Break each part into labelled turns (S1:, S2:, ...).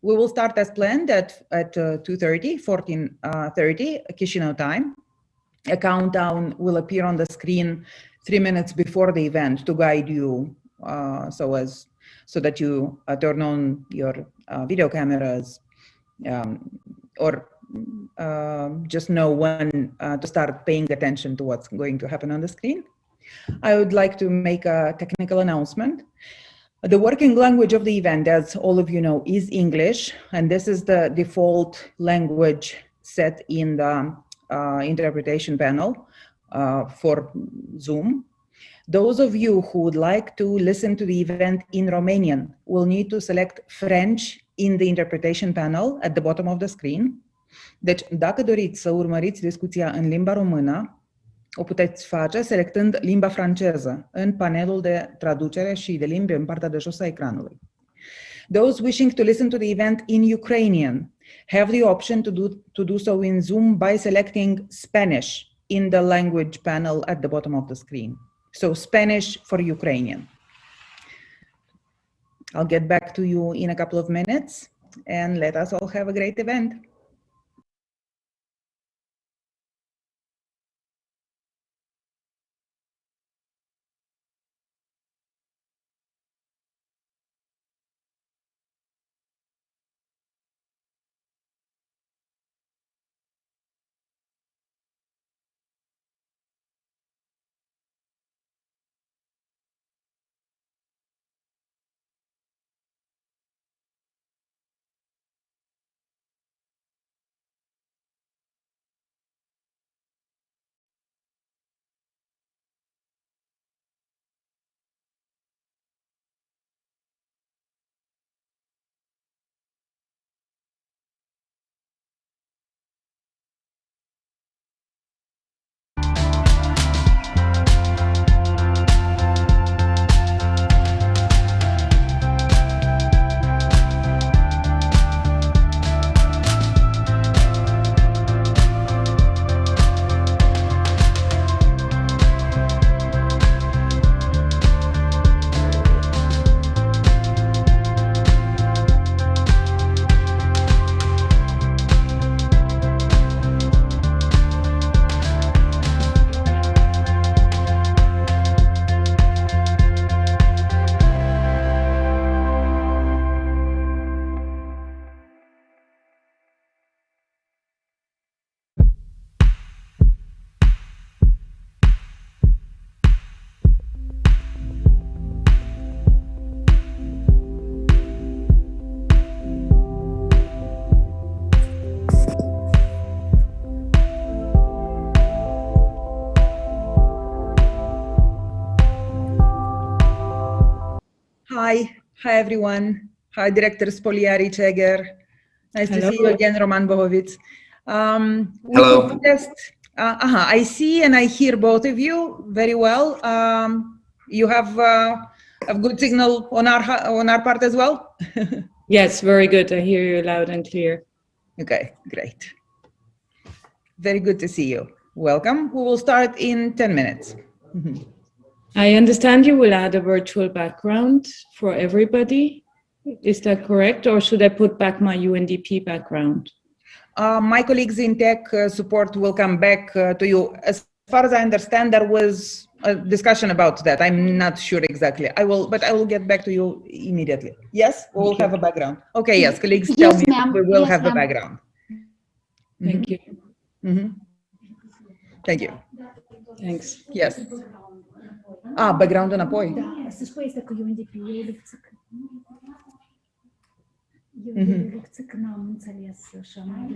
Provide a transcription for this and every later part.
S1: We will start as planned at 2:30, 14:30 Chisinau time. A countdown will appear on the screen 3 minutes before the event to guide you, so that you turn on your video cameras, or just know when to start paying attention to what's going to happen on the screen. I would like to make a technical announcement. The working language of the event, as all of you know, is English, and this is the default language set in the interpretation panel for Zoom. Those of you who would like to listen to the event in Romanian will need to select French in the interpretation panel at the bottom of the screen. Deci, dacă doriți să urmăriți discuția în limba română, o puteți face selectând limba franceză în panelul de traducere și de limbi în partea de jos a ecranului. Those wishing to listen to the event in Ukrainian have the option to do so in Zoom by selecting Spanish in the language panel at the bottom of the screen. So Spanish for Ukrainian. I'll get back to you in a couple of minutes, and let us all have a great event. Hi everyone. Hi, Director Spoliari-Ceger. Nice to see you again, Roman Bohovic.
S2: Hello.
S1: I see and I hear both of you very well. You have a good signal on our part as well?
S3: Yes, very good. I hear you loud and clear.
S1: Okay, great. Very good to see you. Welcome. We will start in 10 minutes.
S3: I understand you will add a virtual background for everybody. Is that correct? Or should I put back my UNDP background?
S1: My colleagues in tech support will come back to you. As far as I understand, there was a discussion about that. I'm not sure exactly. But I will get back to you immediately. Yes, we will have a background. Okay, yes, colleagues tell me we will have a background.
S3: Thank you.
S1: Thank you.
S3: Thanks.
S1: Yes. Background înapoi.
S4: Da, să spui este cu UNDP, eu lecțic n-am înțeles așa mai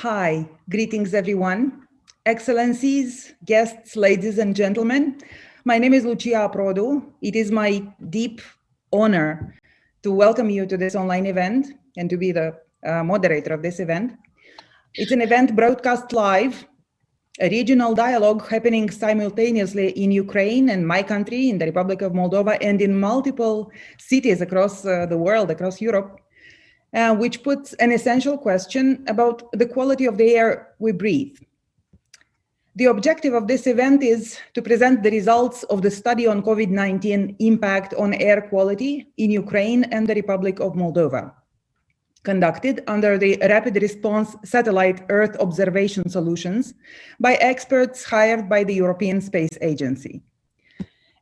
S1: Hi, greetings everyone. Excellencies, guests, ladies and gentlemen. My name is Lucia Produ. It is my deep honor to welcome you to this online event and to be the moderator of this event. It's an event broadcast live, a regional dialogue happening simultaneously in Ukraine and my country, in the Republic of Moldova, and in multiple cities across the world, across Europe, which puts an essential question about the quality of the air we breathe. The objective of this event is to present the results of the study on COVID-19 impact on air quality in Ukraine and the Republic of Moldova, conducted under the Rapid Response Satellite Earth Observation Solutions by experts hired by the European Space Agency,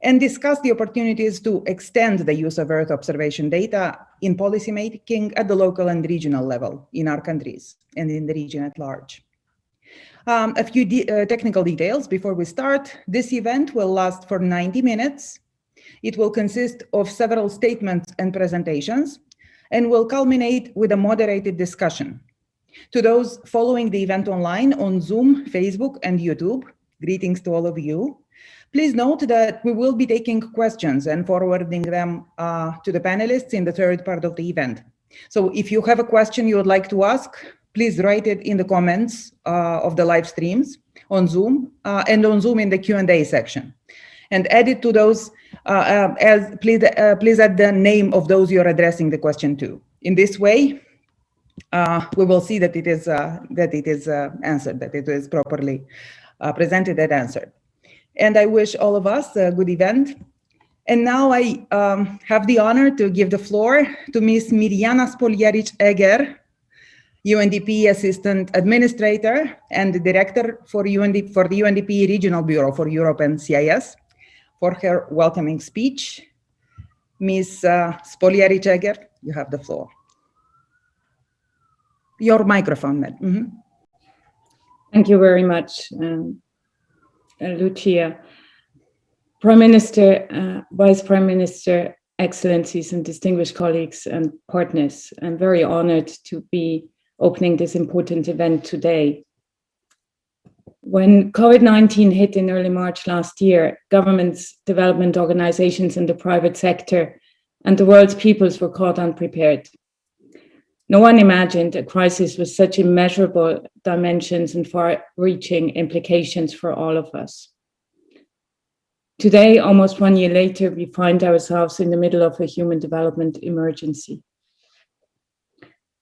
S1: and discuss the opportunities to extend the use of Earth observation data in policymaking at the local and regional level in our countries and in the region at large. A few technical details before we start. This event will last for 90 minutes. It will consist of several statements and presentations and will culminate with a moderated discussion. To those following the event online on Zoom, Facebook, and YouTube, greetings to all of you. Please note that we will be taking questions and forwarding them to the panelists in the third part of the event. So if you have a question you would like to ask, please write it in the comments of the live streams on Zoom and on Zoom in the Q&A section. And add it to those, please add the name of those you're addressing the question to. In this way, we will see that it is answered, that it is properly presented and answered. And I wish all of us a good event. And now I have the honor to give the floor to Ms. Mirjana Spoljaric-Eger, UNDP Assistant Administrator and Director for the UNDP Regional Bureau for Europe and CIS, for her welcoming speech. Ms. Spoljaric-Eger, you have the floor. Your microphone, Matt. Mm-hmm.
S3: Thank you very much, Lucia. Prime Minister, Vice Prime Minister, Excellencies and distinguished colleagues and partners, I'm very honored to be opening this important event today. When COVID-19 hit in early March last year, governments, development organizations in the private sector, and the world's peoples were caught unprepared. No one imagined a crisis with such immeasurable dimensions and far-reaching implications for all of us. Today, almost 1 year later, we find ourselves in the middle of a human development emergency.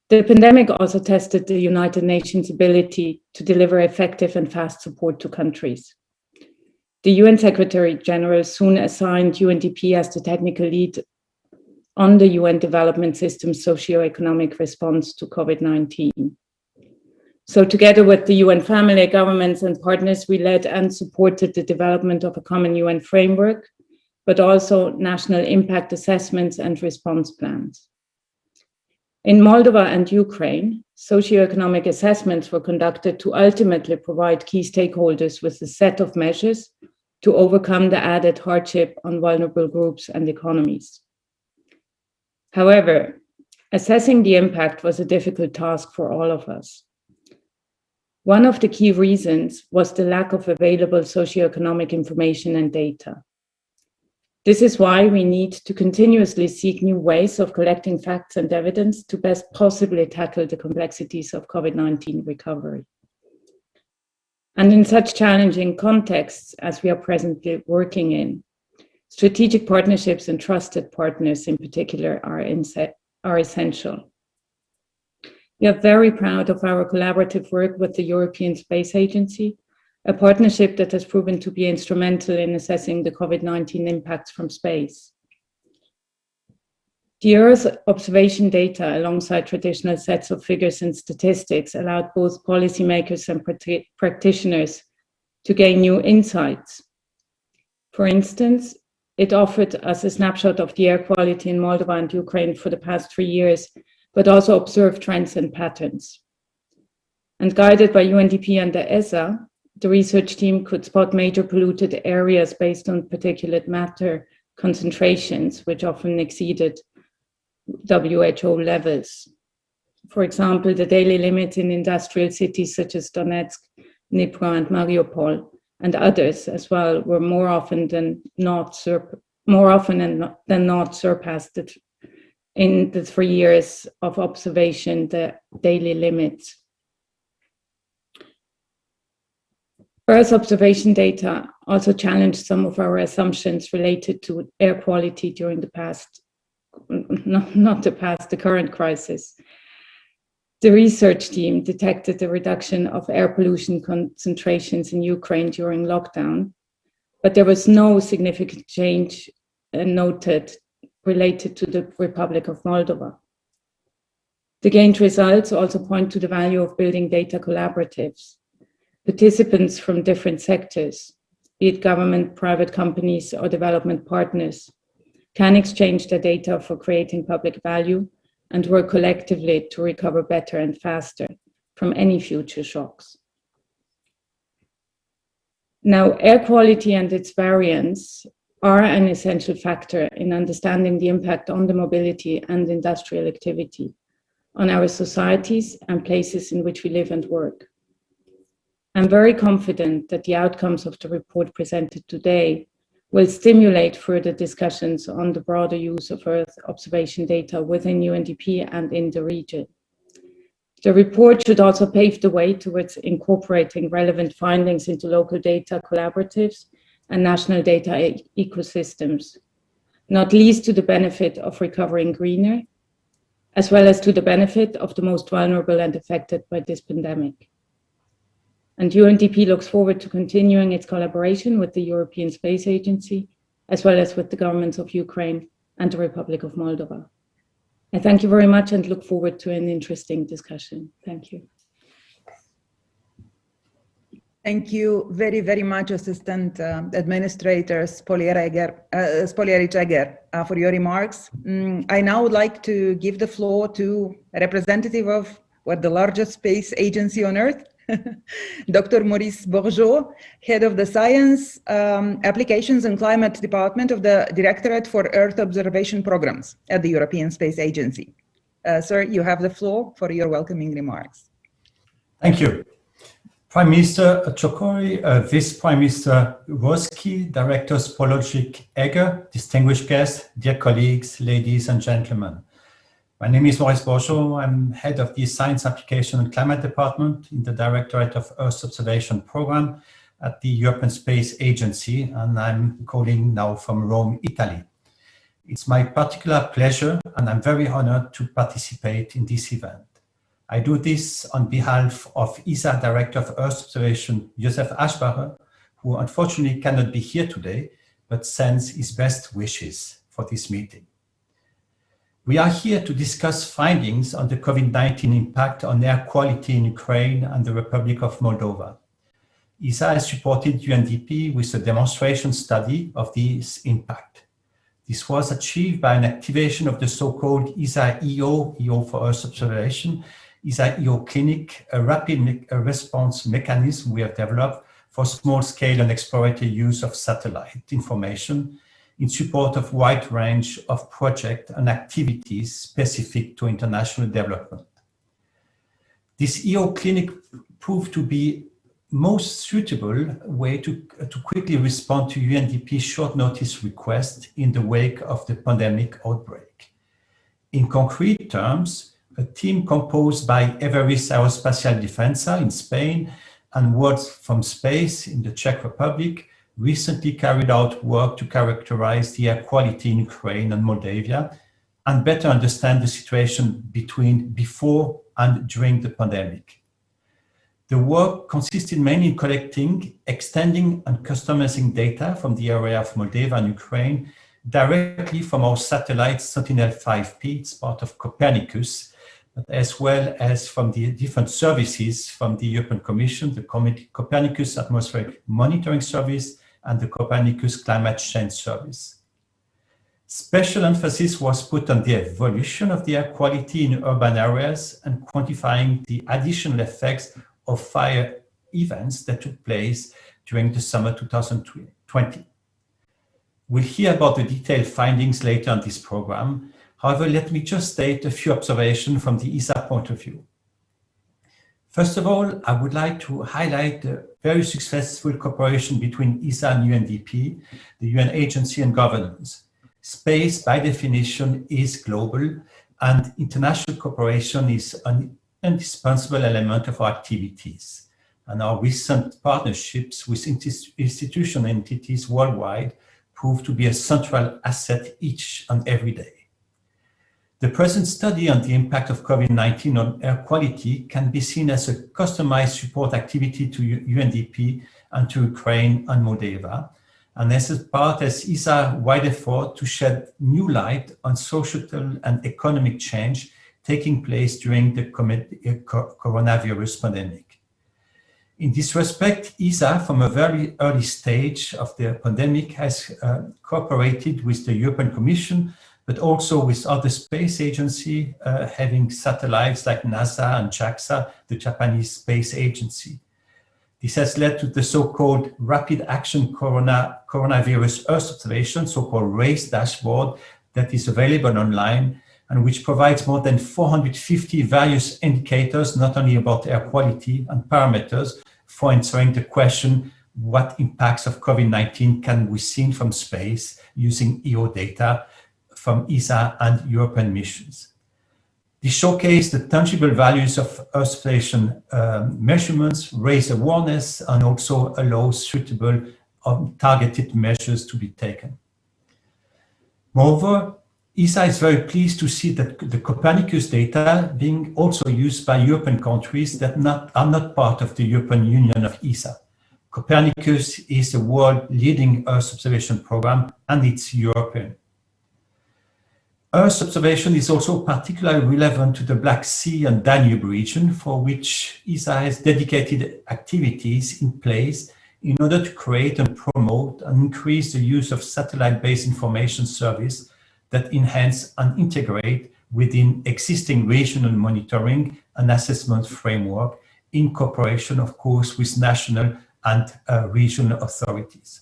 S3: The pandemic also tested the United Nations' ability to deliver effective and fast support to countries. The UN Secretary General soon assigned UNDP as the technical lead on the UN Development System's socio-economic response to COVID-19. So together with the UN family, governments and partners, we led and supported the development of a common UN framework, but also national impact assessments and response plans. In Moldova and Ukraine, socioeconomic assessments were conducted to ultimately provide key stakeholders with a set of measures to overcome the added hardship on vulnerable groups and economies. However, assessing the impact was a difficult task for all of us. One of the key reasons was the lack of available socioeconomic information and data. This is why we need to continuously seek new ways of collecting facts and evidence to best possibly tackle the complexities of COVID-19 recovery. And in such challenging contexts as we are presently working in, strategic partnerships and trusted partners in particular are essential. We are very proud of our collaborative work with the European Space Agency, a partnership that has proven to be instrumental in assessing the COVID-19 impacts from space. The Earth observation data, alongside traditional sets of figures and statistics, allowed both policymakers and practitioners to gain new insights. For instance, it offered us a snapshot of the air quality in Moldova and Ukraine for the past 3 years, but also observed trends and patterns. And guided by UNDP and the ESA, the research team could spot major polluted areas based on particulate matter concentrations, which often exceeded WHO levels. For example, the daily limits in industrial cities such as Donetsk, Dnipro, and Mariupol, and others as well, were more often than not surpassed in the 3 years of observation, the daily limits. Earth observation data also challenged some of our assumptions related to air quality during the past, the current crisis. The research team detected a reduction of air pollution concentrations in Ukraine during lockdown, but there was no significant change noted related to the Republic of Moldova. The gained results also point to the value of building data collaboratives. Participants from different sectors, be it government, private companies, or development partners, can exchange their data for creating public value and work collectively to recover better and faster from any future shocks. Now, air quality and its variants are an essential factor in understanding the impact on the mobility and industrial activity, on our societies and places in which we live and work. I'm very confident that the outcomes of the report presented today will stimulate further discussions on the broader use of Earth observation data within UNDP and in the region. The report should also pave the way towards incorporating relevant findings into local data collaboratives and national data ecosystems, not least to the benefit of recovering greener, as well as to the benefit of the most vulnerable and affected by this pandemic. And UNDP looks forward to continuing its collaboration with the European Space Agency, as well as with the governments of Ukraine and the Republic of Moldova. I thank you very much and look forward to an interesting discussion. Thank you.
S1: Thank you very, very much, Assistant Administrator Spoliari-Jagger, for your remarks. I now would like to give the floor to a representative of the largest space agency on Earth, Dr. Maurice Bourgeot, Head of the Science, Applications and Climate Department of the Directorate for Earth Observation Programs at the European Space Agency. Sir, you have the floor for your welcoming remarks.
S2: Thank you. Prime Minister Chokori, Vice Prime Minister Roski, Directors Pologic-Egger, distinguished guests, dear colleagues, ladies and gentlemen. My name is Maurice Bourgeot. I'm head of the Science Application and Climate Department in the Directorate of Earth Observation Program at the European Space Agency, and I'm calling now from Rome, Italy. It's my particular pleasure, and I'm very honored to participate in this event. I do this on behalf of ESA Director of Earth Observation, Josef Aschbacher, who unfortunately cannot be here today, but sends his best wishes for this meeting. We are here to discuss findings on the COVID-19 impact on air quality in Ukraine and the Republic of Moldova. ESA has supported UNDP with a demonstration study of this impact. This was achieved by an activation of the so-called ESA-EO for Earth Observation, ESA-EO Clinic, a rapid response mechanism we have developed for small-scale and exploratory use of satellite information in support of a wide range of projects and activities specific to international development. This EO clinic proved to be most suitable way to quickly respond to UNDP's short notice request in the wake of the pandemic outbreak. In concrete terms, a team composed by Everest Aerospatial Defensa in Spain and World from Space in the Czech Republic recently carried out work to characterize the air quality in Ukraine and Moldova and better understand the situation before and during the pandemic. The work consisted mainly in collecting, extending and customizing data from the area of Moldova and Ukraine directly from our satellite Sentinel-5P, it's part of Copernicus, but as well as from the different services from the European Commission, the Copernicus Atmospheric Monitoring Service, and the Copernicus Climate Change Service. Special emphasis was put on the evolution of the air quality in urban areas and quantifying the additional effects of fire events that took place during the summer 2020. We'll hear about the detailed findings later on this program. However, let me just state a few observations from the ESA point of view. First of all, I would like to highlight the very successful cooperation between ESA and UNDP, the UN agency and governance. Space, by definition, is global, and international cooperation is an indispensable element of our activities. And our recent partnerships with institutional entities worldwide prove to be a central asset each and every day. The present study on the impact of COVID-19 on air quality can be seen as a customized support activity to UNDP and to Ukraine and Moldova, and as a part of ESA's wide effort to shed new light on societal and economic change taking place during the coronavirus pandemic. In this respect, ESA, from a very early stage of the pandemic, has cooperated with the European Commission, but also with other space agencies having satellites like NASA and JAXA, the Japanese space agency. This has led to the so-called Rapid Action Coronavirus Earth Observation, so-called RACE dashboard, that is available online and which provides more than 450 various indicators, not only about air quality and parameters, for answering the question, what impacts of COVID-19 can be seen from space using EO data from ESA and European missions. This showcases the tangible values of Earth observation measurements, raise awareness, and also allows suitable targeted measures to be taken. Moreover, ESA is very pleased to see that the Copernicus data being also used by European countries that are not part of the European Union of ESA. Copernicus is the world leading Earth observation program, and it's European. Earth observation is also particularly relevant to the Black Sea and Danube region, for which ESA has dedicated activities in place in order to create and promote and increase the use of satellite-based information service that enhance and integrate within existing regional monitoring and assessment framework in cooperation, of course, with national and regional authorities.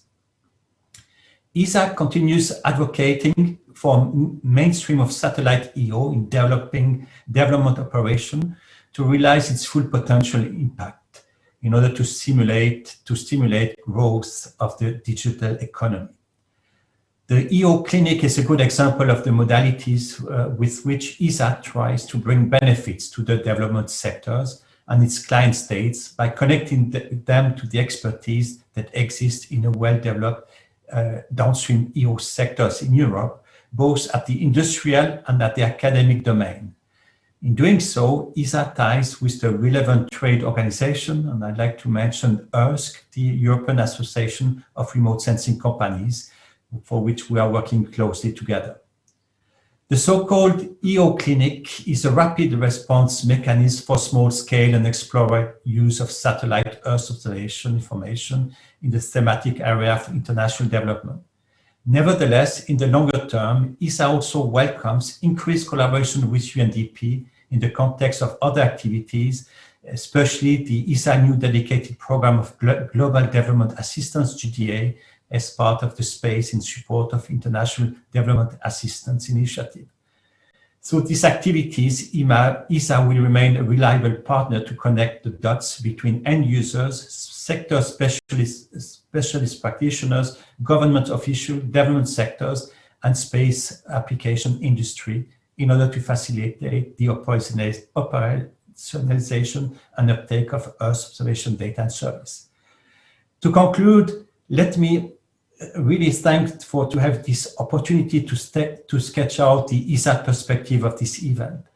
S2: ESA continues advocating for mainstream of satellite EO in development operation to realize its full potential impact in order to stimulate growth of the digital economy. The EO clinic is a good example of the modalities with which ESA tries to bring benefits to the development sectors and its client states by connecting them to the expertise that exists in a well-developed downstream EO sectors in Europe, both at the industrial and at the academic domain. In doing so, ESA ties with the relevant trade organization, and I'd like to mention ERSC, the European Association of Remote Sensing Companies, for which we are working closely together. The so-called EO Clinic is a rapid response mechanism for small-scale and explorer use of satellite Earth observation information in the thematic area of international development. Nevertheless, in the longer term, ESA also welcomes increased collaboration with UNDP in the context of other activities, especially the ESA new dedicated program of Global Development Assistance, GDA, as part of the space in support of International Development Assistance Initiative. Through these activities, ESA will remain a reliable partner to connect the dots between end users, sector specialist practitioners, government officials, development sectors, and space application industry in order to facilitate the operationalization and uptake of Earth observation data and service. To conclude, let me really thankful to have this opportunity to sketch out the ESA perspective of this event.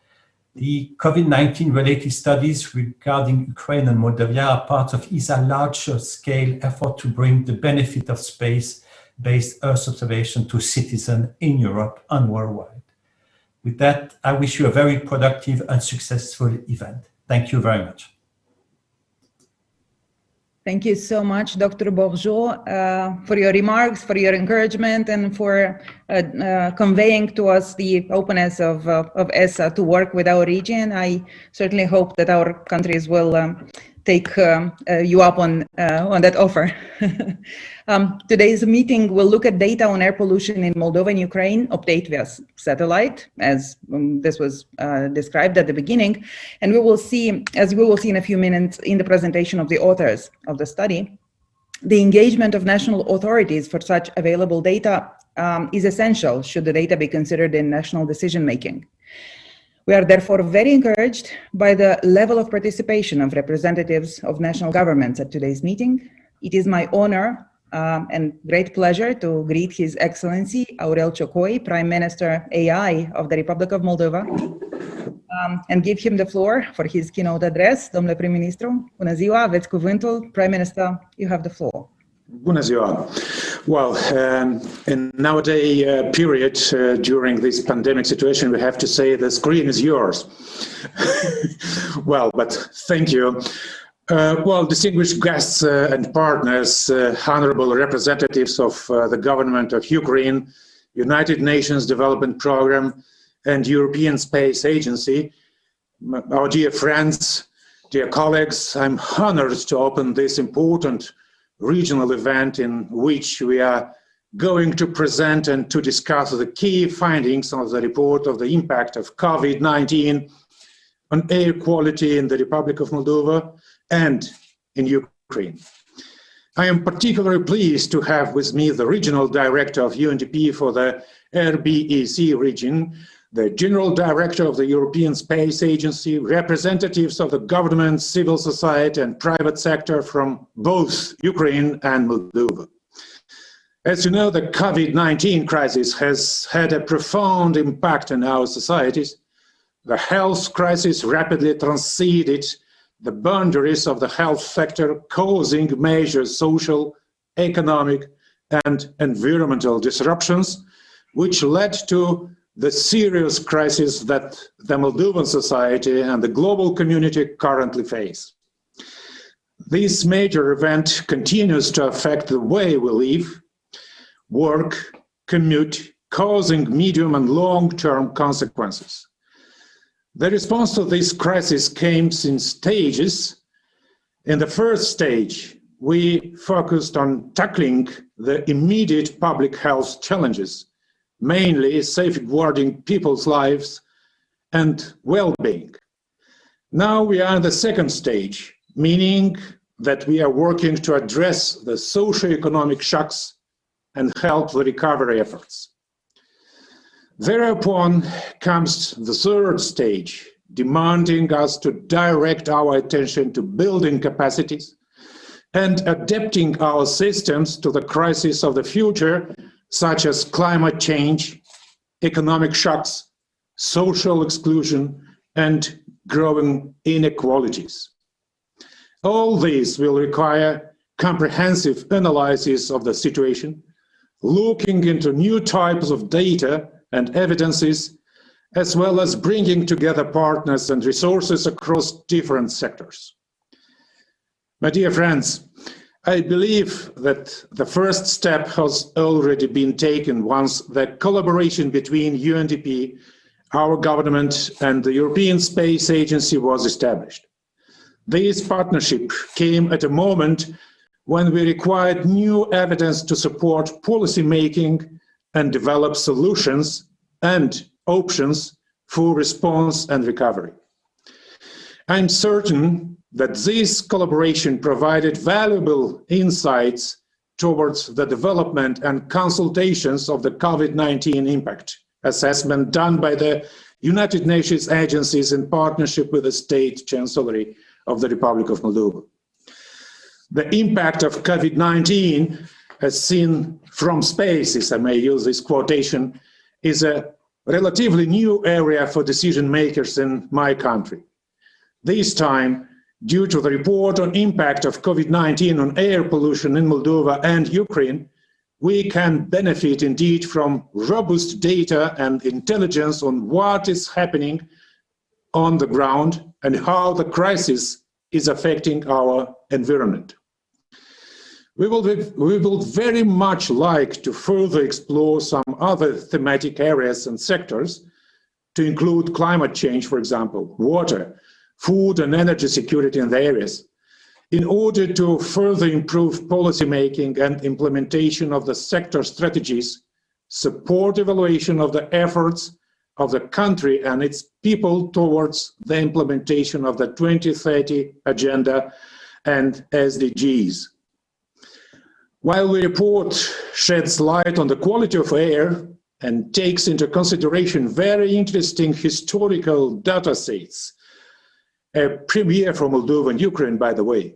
S2: The COVID-19 related studies regarding Ukraine and Moldova are part of ESA's larger scale effort to bring the benefit of space-based Earth observation to citizens in Europe and worldwide. With that, I wish you a very productive and successful event. Thank you very much.
S1: Thank you so much, Dr. Bourgeot, for your remarks, for your encouragement, and for conveying to us the openness of ESA to work with our region. I certainly hope that our countries will take you up on that offer. Today's meeting will look at data on air pollution in Moldova and Ukraine, obtained via satellite, as this was described at the beginning. And we will see, as we will see in a few minutes in the presentation of the authors of the study, the engagement of national authorities for such available data is essential should the data be considered in national decision-making. We are therefore very encouraged by the level of participation of representatives of national governments at today's meeting. It is my honor and great pleasure to greet His Excellency Aurel Ciocoi, Prime Minister AI of the Republic of Moldova, and give him the floor for his keynote address. Domnule prim-ministru, bună ziua, aveți cuvântul. Prime Minister, you have the floor.
S5: Bună ziua. Well, in nowadays period, during this pandemic situation, we have to say the screen is yours. Well, but thank you. Well, distinguished guests and partners, honorable representatives of the government of Ukraine, United Nations Development Programme, and European Space Agency, our dear friends, dear colleagues, I'm honored to open this important regional event in which we are going to present and to discuss the key findings of the report of the impact of COVID-19 on air quality in the Republic of Moldova and in Ukraine. I am particularly pleased to have with me the Regional Director of UNDP for the RBEC region, the General Director of the European Space Agency, representatives of the government, civil society and private sector from both Ukraine and Moldova. As you know, the COVID-19 crisis has had a profound impact on our societies. The health crisis rapidly transcended the boundaries of the health sector, causing major social, economic and environmental disruptions, which led to the serious crisis that the Moldovan society and the global community currently face. This major event continues to affect the way we live, work, commute, causing medium and long-term consequences. The response to this crisis came in stages. In the first stage, we focused on tackling the immediate public health challenges, mainly safeguarding people's lives and well-being. Now we are in the second stage, meaning that we are working to address the socio-economic shocks and help the recovery efforts. Thereupon comes the third stage, demanding us to direct our attention to building capacities and adapting our systems to the crisis of the future, such as climate change, economic shocks, social exclusion, and growing inequalities. All these will require comprehensive analysis of the situation, looking into new types of data and evidences, as well as bringing together partners and resources across different sectors. My dear friends, I believe that the first step has already been taken once the collaboration between UNDP, our government, and the European Space Agency was established. This partnership came at a moment when we required new evidence to support policy making and develop solutions and options for response and recovery. I'm certain that this collaboration provided valuable insights towards the development and consultations of the COVID-19 impact assessment done by the United Nations agencies in partnership with the State Chancellery of the Republic of Moldova. The impact of COVID-19, as seen from space, if I may use this quotation, is a relatively new area for decision makers in my country. This time, due to the report on impact of COVID-19 on air pollution in Moldova and Ukraine, we can benefit indeed from robust data and intelligence on what is happening on the ground and how the crisis is affecting our environment. We will very much like to further explore some other thematic areas and sectors, to include climate change, for example, water, food and energy security in the areas, in order to further improve policymaking and implementation of the sector strategies, support evaluation of the efforts of the country and its people towards the implementation of the 2030 Agenda and SDGs. While the report sheds light on the quality of air and takes into consideration very interesting historical data sets, a premiere for Moldova and Ukraine, by the way,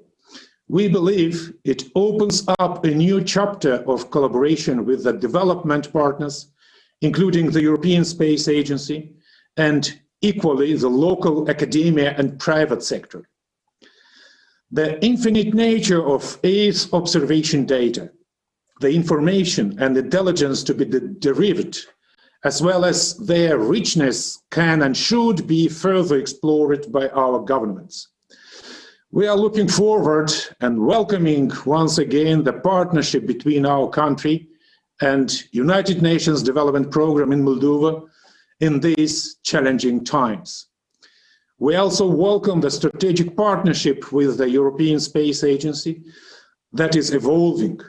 S5: we believe it opens up a new chapter of collaboration with the development partners, including the European Space Agency, and equally the local academia and private sector. The infinite nature of Earth observation data, the information and intelligence to be derived, as well as their richness, can and should be further explored by our governments. We are looking forward and welcoming once again the partnership between our country and United Nations Development Programme in Moldova in these challenging times. We also welcome the strategic partnership with the European Space Agency that is evolving,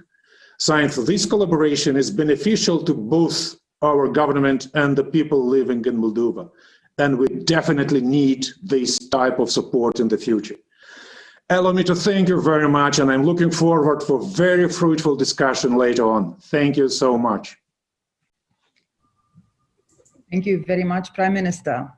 S5: since this collaboration is beneficial to both our government and the people living in Moldova, and we definitely need this type of support in the future. Allow me to thank you very much, and I'm looking forward for very fruitful discussion later on. Thank you so much.
S1: Thank you very much, Prime Minister.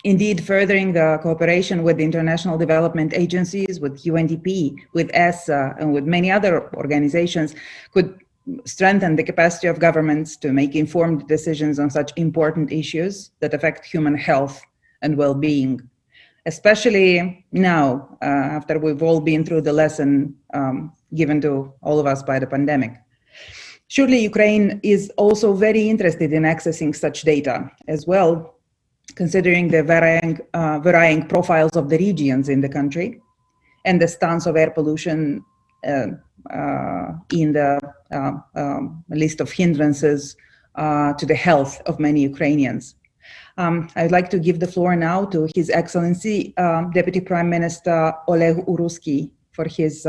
S1: Indeed, furthering the cooperation with the international development agencies, with UNDP, with ESA, and with many other organizations could strengthen the capacity of governments to make informed decisions on such important issues that affect human health and well-being. Especially now, after we've all been through the lesson given to all of us by the pandemic. Surely Ukraine is also very interested in accessing such data as well, considering the varying profiles of the regions in the country and the stance of air pollution in the list of hindrances to the health of many Ukrainians. I'd like to give the floor now to His Excellency Deputy Prime Minister Oleg Uruski for his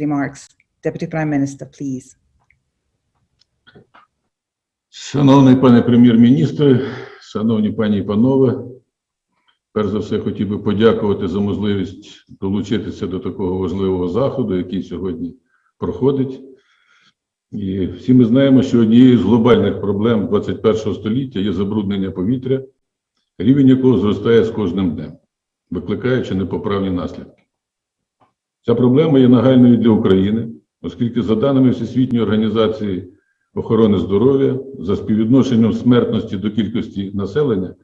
S1: remarks. Deputy Prime Minister, please.
S6: Шановний пане прем'єр-міністр, шановні пані і панове, перш за все хотів би подякувати за можливість долучитися до такого важливого заходу, який сьогодні проходить. І всі ми знаємо, що однією з глобальних проблем 21-го століття є забруднення повітря, рівень якого зростає з кожним днем, викликаючи непоправні наслідки. Ця проблема є нагальною для України, оскільки за даними Всесвітньої організації охорони здоров'я, за співвідношенням смертності до кількості населення,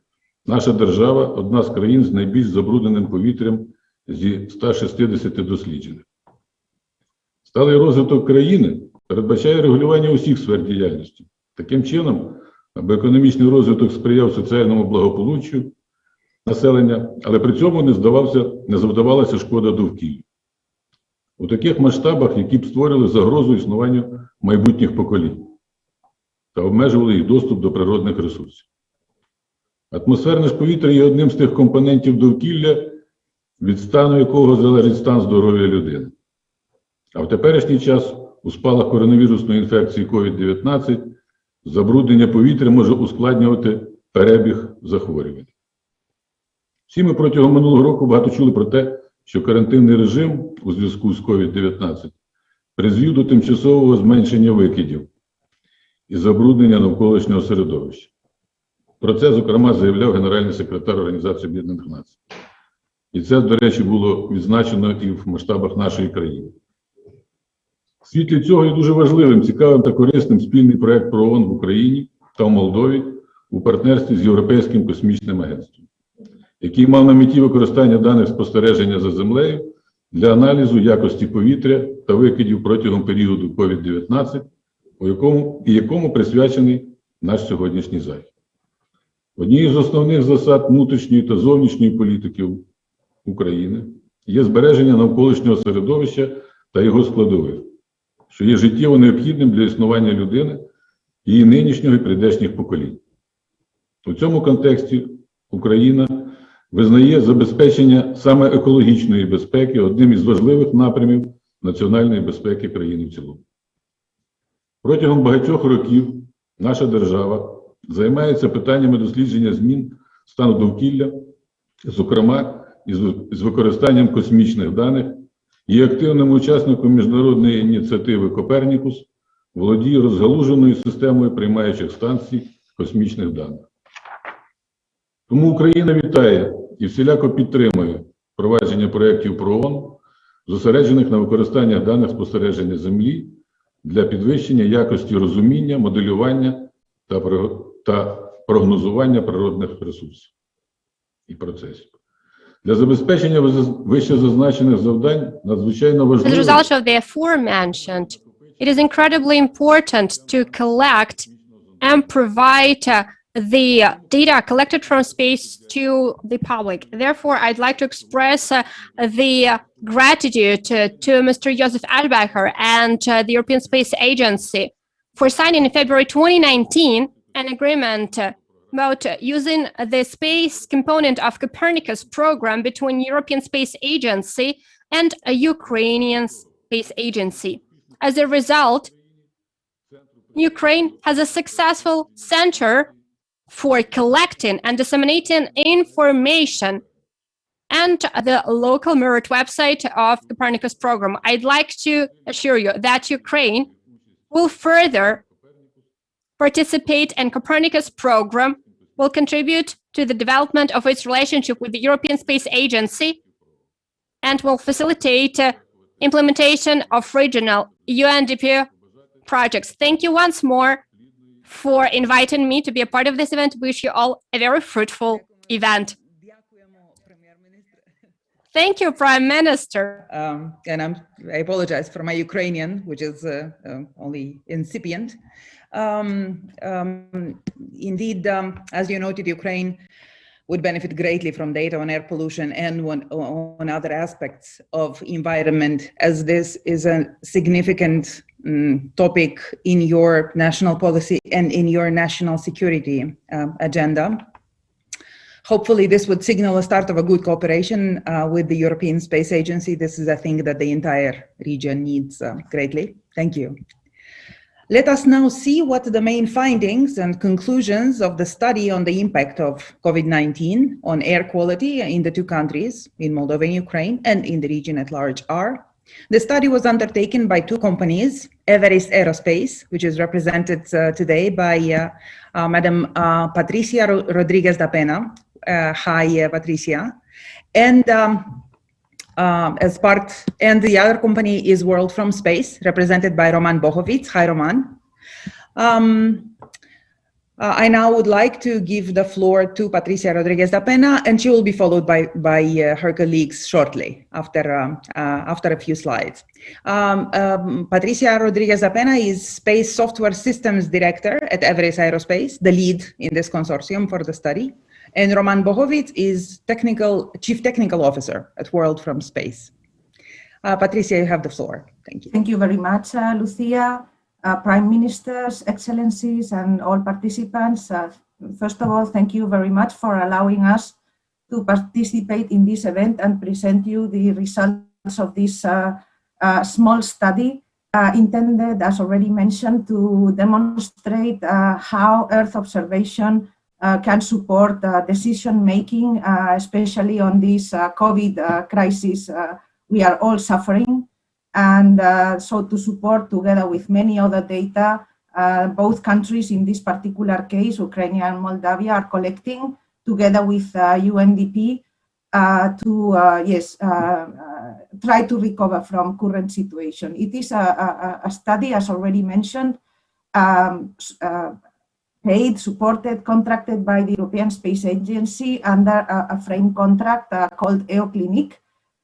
S6: наша держава – одна з країн з найбільш забрудненим повітрям зі 160 досліджених. Сталий розвиток країни передбачає регулювання усіх сфер діяльності. Таким чином, аби економічний розвиток сприяв соціальному благополуччю населення, але при цьому не завдавалася шкода довкіллю. У таких масштабах, які б створили загрозу існуванню майбутніх поколінь та обмежували їх доступ до природних ресурсів. Атмосферне ж повітря є одним з тих компонентів довкілля, від стану якого залежить стан здоров'я людини. А в теперішній час у спалах коронавірусної інфекції Covid-19 забруднення повітря може ускладнювати перебіг захворювань. Всі ми протягом минулого року багато чули про те, що карантинний режим у зв'язку з Covid-19 призвів до тимчасового зменшення викидів і забруднення навколишнього середовища. Про це, зокрема, заявляв генеральний секретар Організації Об'єднаних Націй. І це, до речі, було відзначено і в масштабах нашої країни. В світлі цього є дуже важливим, цікавим та корисним спільний проєкт про ООН в Україні та в Молдові у партнерстві з Європейським космічним агентством, який мав на меті використання даних спостереження за землею для аналізу якості повітря та викидів протягом періоду COVID-19, якому присвячений наш сьогоднішній захід. Однією з основних засад внутрішньої та зовнішньої політики України є збереження навколишнього середовища та його складових, що є життєво необхідним для існування людини, її нинішнього і прийдешніх поколінь. У цьому контексті Україна визнає забезпечення саме екологічної безпеки одним із важливих напрямів національної безпеки країни в цілому. Протягом багатьох років наша держава займається питаннями дослідження змін стану довкілля, зокрема із використанням космічних даних, є активним учасником міжнародної ініціативи «Копернікус», володіє розгалуженою системою приймаючих станцій космічних даних. Тому Україна вітає і всіляко підтримує впровадження проєктів ПРООН, зосереджених на використаннях даних спостереження Землі для підвищення якості розуміння, моделювання та прогнозування природних ресурсів і процесів. Для забезпечення вище зазначених завдань надзвичайно важливо.
S7: As a result of the aforementioned, it is incredibly important to collect and provide the data collected from space to the public. Therefore, I'd like to express the gratitude to Mr. Josef Albacher and the European Space Agency for signing in February 2019 an agreement about using the space component of Copernicus program between European Space Agency and a Ukrainian Space Agency. As a result, Ukraine has a successful center for collecting and disseminating information and the local Merit website of Copernicus program. I'd like to assure you that Ukraine will further participate in Copernicus program, will contribute to the development of its relationship with the European Space Agency, and will facilitate implementation of regional UNDP projects. Thank you once more for inviting me to be a part of this event. Wish you all a very fruitful event. Thank you, Prime Minister.
S1: And I apologize for my Ukrainian, which is only incipient. Indeed, as you noted, Ukraine would benefit greatly from data on air pollution and on other aspects of environment, as this is a significant topic in your national policy and in your national security agenda. Hopefully, this would signal a start of a good cooperation with the European Space Agency. This is a thing that the entire region needs greatly. Thank you. Let us now see what the main findings and conclusions of the study on the impact of COVID-19 on air quality in the two countries, in Moldova and Ukraine, and in the region at large are. The study was undertaken by two companies, Everest Aerospace, which is represented today by Madam Patricia Rodriguez da Pena. Hi, Patricia. And and the other company is World from Space, represented by Roman Bohovic. Hi, Roman. I now would like to give the floor to Patricia Rodriguez da Pena, and she will be followed by her colleagues shortly after a few slides. Patricia Rodriguez da Pena is Space Software Systems Director at Everest Aerospace, the lead in this consortium for the study. And Roman Bohovic is Chief Technical Officer at World from Space. Patricia, you have the floor. Thank you.
S8: Thank you very much, Lucia, Prime Ministers, Excellencies, and all participants. First of all, thank you very much for allowing us to participate in this event and present you the results of this small study intended, as already mentioned, to demonstrate how Earth observation can support decision-making, especially on this COVID crisis we are all suffering. And so to support, together with many other data, both countries in this particular case, Ukraine and Moldova, are collecting together with UNDP to try to recover from current situation. It is a study, as already mentioned, paid, supported, contracted by the European Space Agency under a frame contract called EO-Clinic,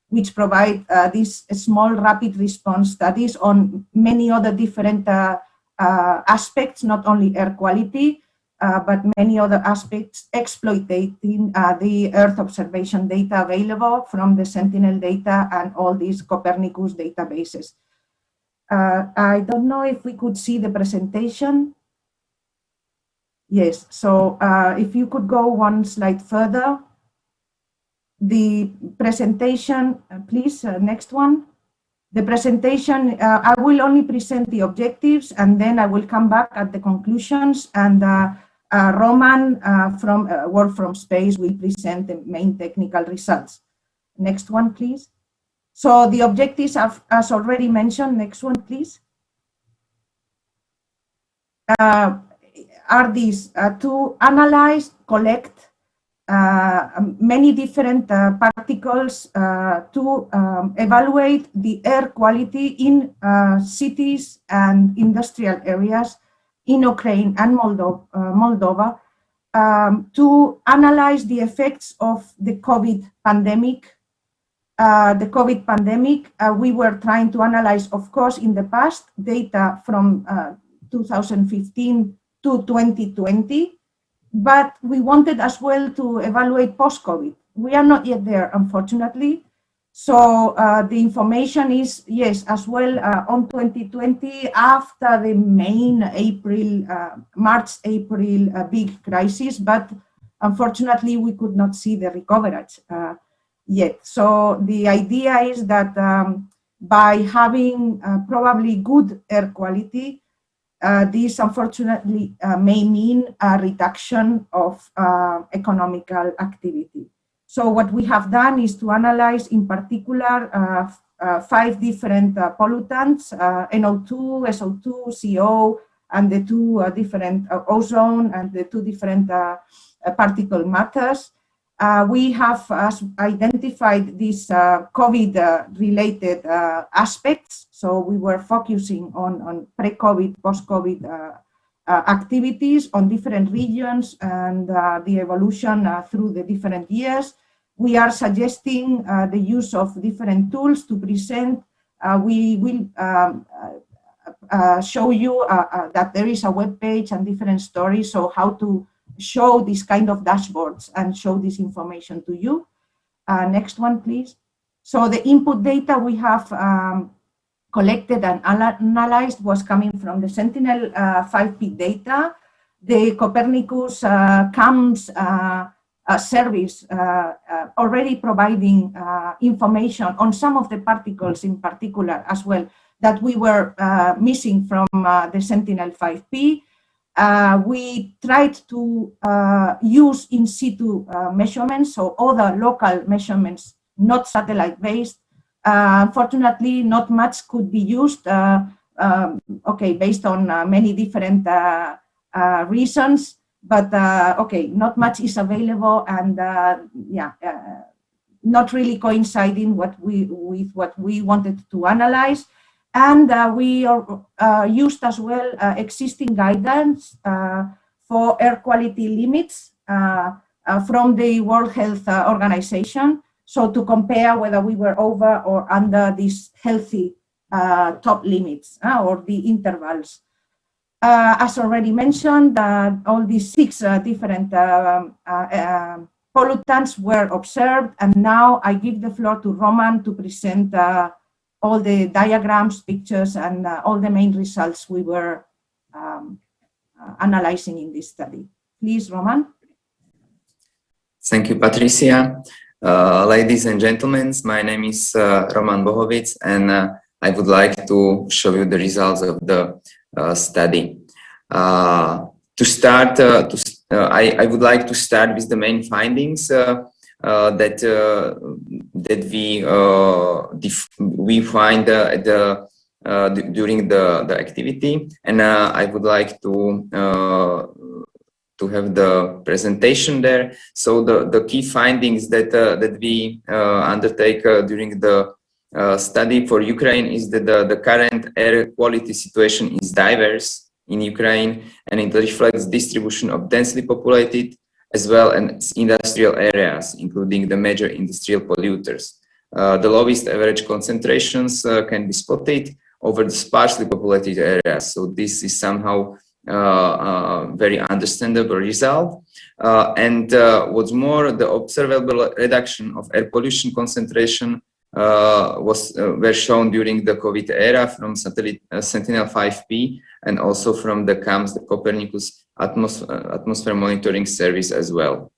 S8: which provide these small rapid response studies on many other different aspects, not only air quality, but many other aspects exploiting the Earth observation data available from the Sentinel data and all these Copernicus databases. I don't know if we could see the presentation. Yes, so if you could go one slide further. the presentation, please, next one. The presentation, I will only present the objectives and then I will come back at the conclusions, and Roman from Work from Space will present the main technical results. Next one, please. So the objectives, as already mentioned, next one, please, are these: to analyze, collect many different particles to evaluate the air quality in cities and industrial areas in Ukraine and Moldova, to analyze the effects of the COVID pandemic. We were trying to analyze, of course, in the past, data from 2015 to 2020, but we wanted as well to evaluate post-COVID. We are not yet there, unfortunately. So the information is, yes, as well on 2020, after the main March-April big crisis, but unfortunately we could not see the recovery yet. So the idea is that by having probably good air quality, this unfortunately may mean a reduction of economical activity. So what we have done is to analyze in particular 5 different pollutants, NO2, SO2, CO, and the 2 different ozone and the 2 different particle matters. We have identified these COVID-related aspects. So we were focusing on pre-COVID, post-COVID activities on different regions and the evolution through the different years. We are suggesting the use of different tools to present. We will show you that there is a web page and different stories, so how to show this kind of dashboards and show this information to you. Next one, please. So the input data we have collected and analyzed was coming from the Sentinel-5P data, the Copernicus CAMS service already providing information on some of the particles in particular as well that we were missing from the Sentinel-5P. We tried to use in situ measurements, so other local measurements, not satellite-based. Unfortunately, not much could be used, based on many different reasons, but not much is available, and not really coinciding with what we wanted to analyze. And we used as well existing guidance for air quality limits from the World Health Organization. So to compare whether we were over or under these healthy top limits or the intervals. As already mentioned, all these 6 different pollutants were observed. And now I give the floor to Roman to present all the diagrams, pictures, and all the main results we were analyzing in this study. Please, Roman.
S9: Thank you, Patricia. Ladies and gentlemen, my name is Roman Bohovic, and I would like to show you the results of the study. To start, I would like to start with the main findings that we find during the activity, and I would like to have the presentation there. So the key findings that we undertake during the study for Ukraine is that the current air quality situation is diverse in Ukraine, and it reflects distribution of densely populated as well as industrial areas, including the major industrial polluters. The lowest average concentrations can be spotted over the sparsely populated areas. So this is somehow very understandable result. And what's more, the observable reduction of air pollution concentration were shown during the COVID era from Sentinel-5P and also from the CAMS, the Copernicus atmosphere monitoring service as well.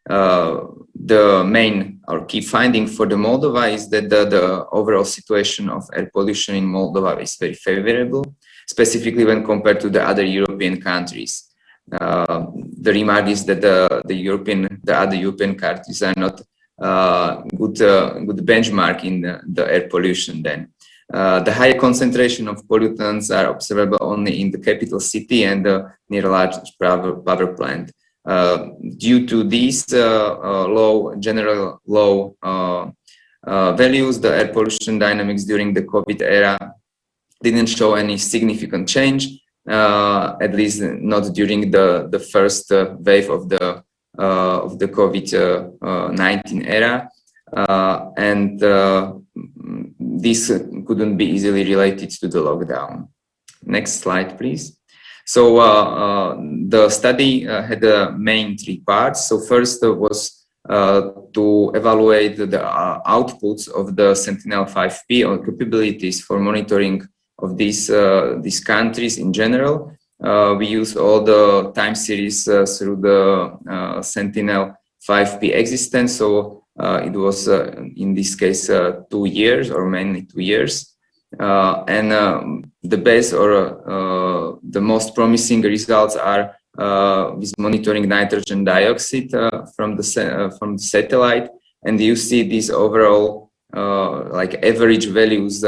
S9: the main or key finding for the Moldova is that the overall situation of air pollution in Moldova is very favorable, specifically when compared to the other European countries. The remark is that the other European countries are not good benchmark in the air pollution. Then the higher concentration of pollutants are observable only in the capital city and near a large power plant. Due to these general low values, the air pollution dynamics during the COVID era didn't show any significant change, at least not during the first wave of the COVID-19 era, and this couldn't be easily related to the lockdown. Next slide, please. So the study had the main three parts. So first was to evaluate the outputs of the Sentinel-5P or capabilities for monitoring of these countries in general. We use all the time series through the Sentinel-5P existence. So it was in this case 2 years, or mainly 2 years. And the best or the most promising results are with monitoring nitrogen dioxide from the satellite, and you see these overall like average values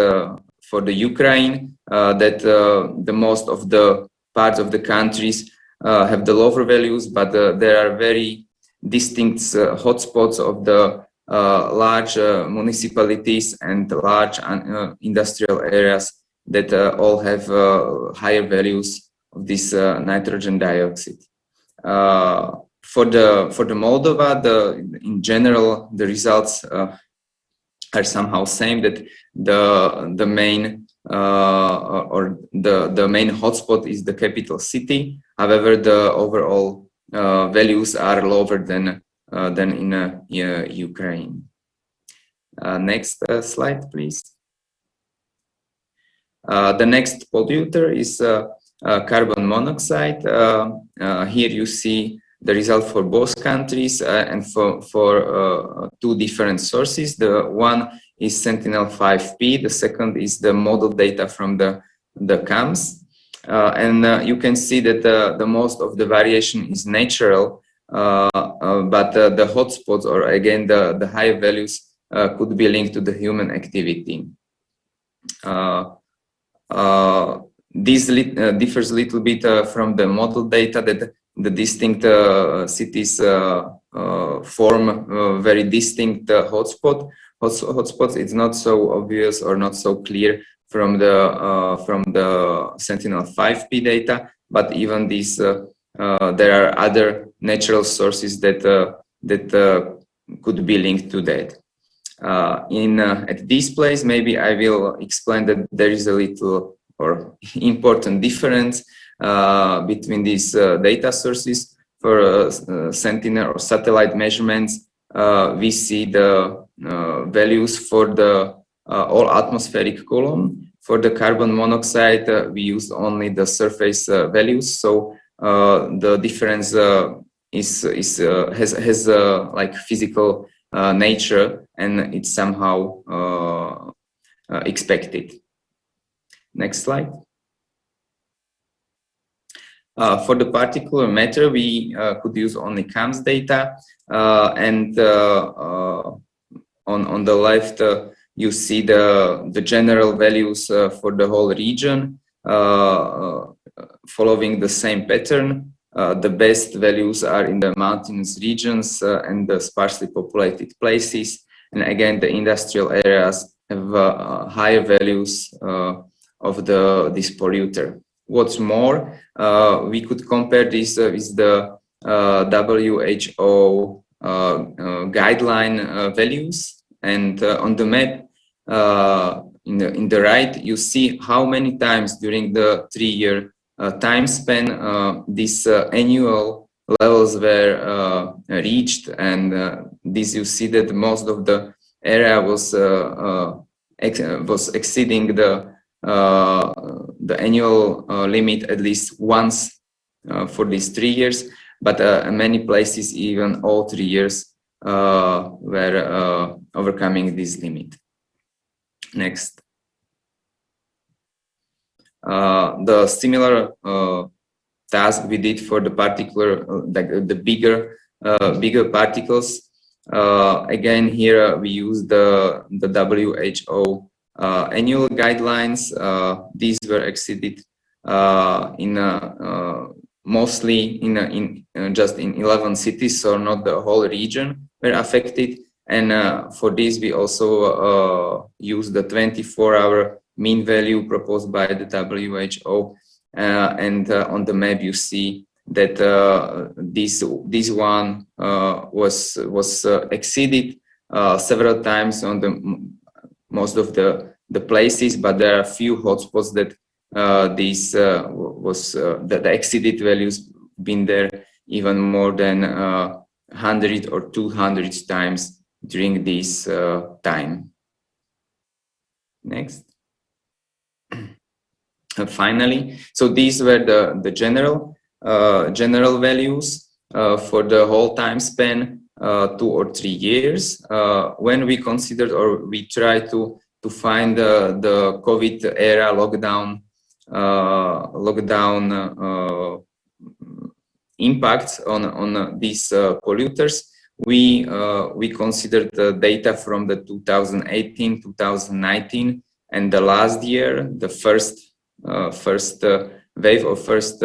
S9: for the Ukraine, that the most of the parts of the countries have the lower values, but there are very distinct hotspots of the large municipalities and large industrial areas that all have higher values of this nitrogen dioxide. For the Moldova, in general, the results are somehow same, that the main the main hotspot is the capital city. However, the overall values are lower than in Ukraine. Next slide, please. The next polluter is carbon monoxide. Here you see the result for both countries and for two different sources. The one is Sentinel-5P, the second is the model data from the CAMS. And you can see that the most of the variation is natural, but the hotspots, or again the higher values, could be linked to the human activity. This differs a little bit from the model data, that the distinct cities form very distinct hotspots. It's not so obvious or not so clear from the Sentinel-5P data, but even these there are other natural sources that could be linked to that. At this place, maybe I will explain that there is a little or important difference between these data sources. For Sentinel or satellite measurements, we see the values for the all atmospheric column. For the carbon monoxide, we use only the surface values. So the difference has like physical nature, and it's somehow expected. Next slide. For the particular matter, we could use only CAMS data, and on the left you see the general values for the whole region, following the same pattern. The best values are in the mountainous regions and the sparsely populated places, and again the industrial areas have higher values of this polluter. What's more, we could compare this with the WHO guideline values, and on the map in the right you see how many times during the 3-year time span these annual levels were reached, and this you see that most of the area was exceeding the annual limit at least once for these 3 years. but in many places even all 3 years were overcoming this limit. Next. The similar task we did for the particular, the bigger particles. Again, here we use the WHO annual guidelines. These were exceeded mostly in just in 11 cities, so not the whole region were affected. And for this, we also use the 24-hour mean value proposed by the WHO. And on the map, you see that this one was exceeded several times on the most of the places, but there are a few hotspots that the exceeded values been there even more than 100 or 200 times during this time. Next. And finally, so these were the general values for the whole time span, 2 or 3 years. When we considered or we tried to find the COVID era lockdown impacts on these polluters, we considered the data from the 2018, 2019, and the last year, the first wave or first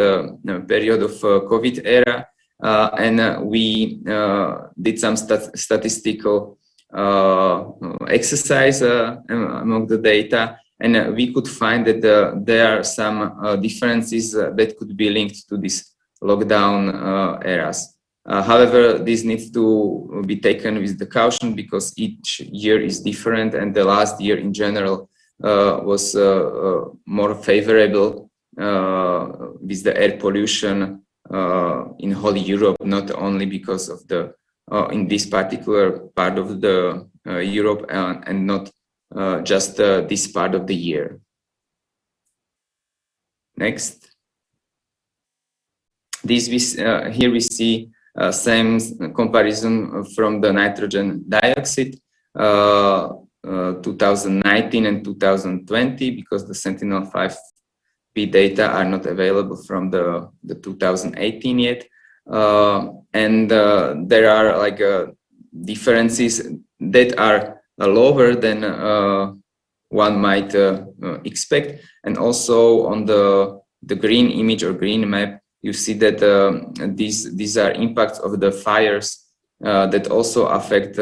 S9: period of COVID era, and we did some statistical exercise among the data, and we could find that there are some differences that could be linked to these lockdown eras. However, this needs to be taken with the caution because each year is different, and the last year in general was more favorable with the air pollution in whole Europe, not only because of the in this particular part of the Europe and not just this part of the year. Next. Here we see same comparison from the nitrogen dioxide 2019 and 2020, because the Sentinel-5P data are not available from the 2018 yet, and there are like differences that are lower than one might expect. And also on the green image or green map, you see that these are impacts of the fires that also affect.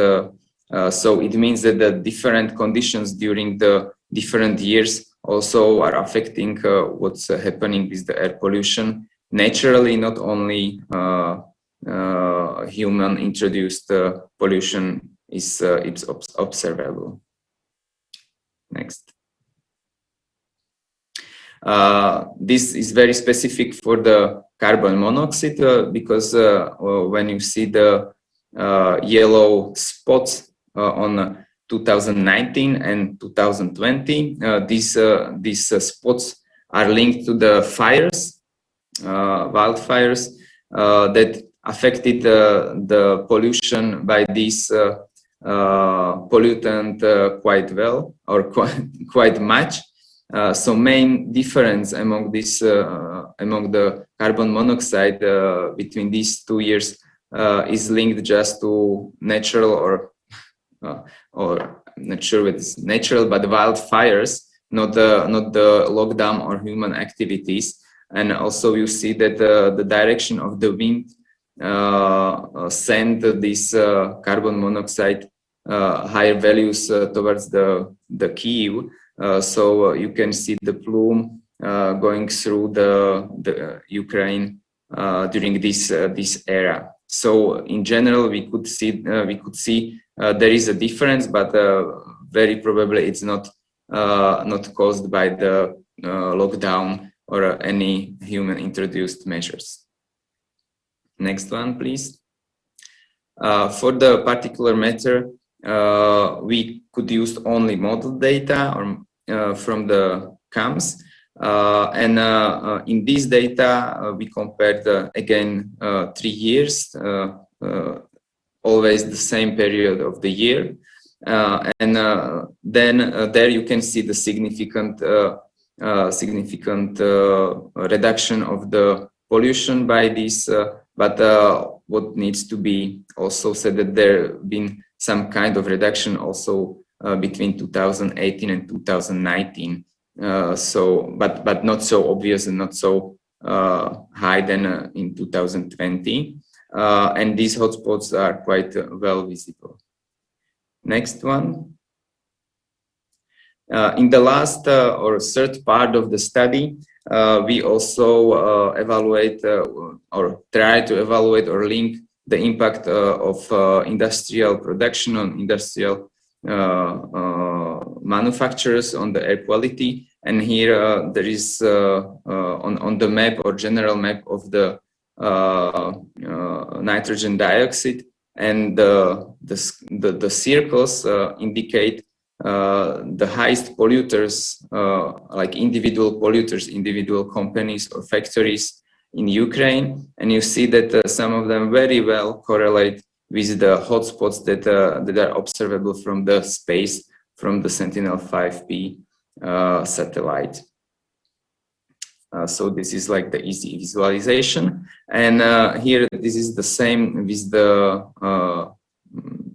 S9: So it means that the different conditions during the different years also are affecting what's happening with the air pollution naturally, not only human introduced pollution is it's observable. Next. This is very specific for the carbon monoxide because when you see the yellow spots on 2019 and 2020, these spots are linked to the fires, wildfires that affected the pollution by this pollutant quite well or quite much. So main difference among this among the carbon monoxide between these 2 years is linked just to natural or I'm not sure if it's natural, but wildfires, not the lockdown or human activities. And also you see that the direction of the wind send this carbon monoxide higher values towards the Kyiv. So you can see the plume going through the Ukraine during this era. So in general, we could see there is a difference, but very probably it's not caused by the lockdown or any human introduced measures. Next one, please. For the particular matter, we could use only model data or from the CAMS. In this data, we compared again 3 years, always the same period of the year. Then there you can see the significant reduction of the pollution by this. But what needs to be also said that there have been some kind of reduction also between 2018 and 2019. But not so obvious and not so high than in 2020. And these hotspots are quite well visible. Next one. In the last or third part of the study, we also evaluate or try to evaluate or link the impact of industrial production on industrial manufacturers on the air quality. And here there is on the map or general map of the nitrogen dioxide, and the circles indicate the highest polluters, like individual polluters, individual companies or factories in Ukraine. And you see that some of them very well correlate with the hotspots that are observable from the space, from the Sentinel-5P satellite. So this is like the easy visualization. And here, this is the same with the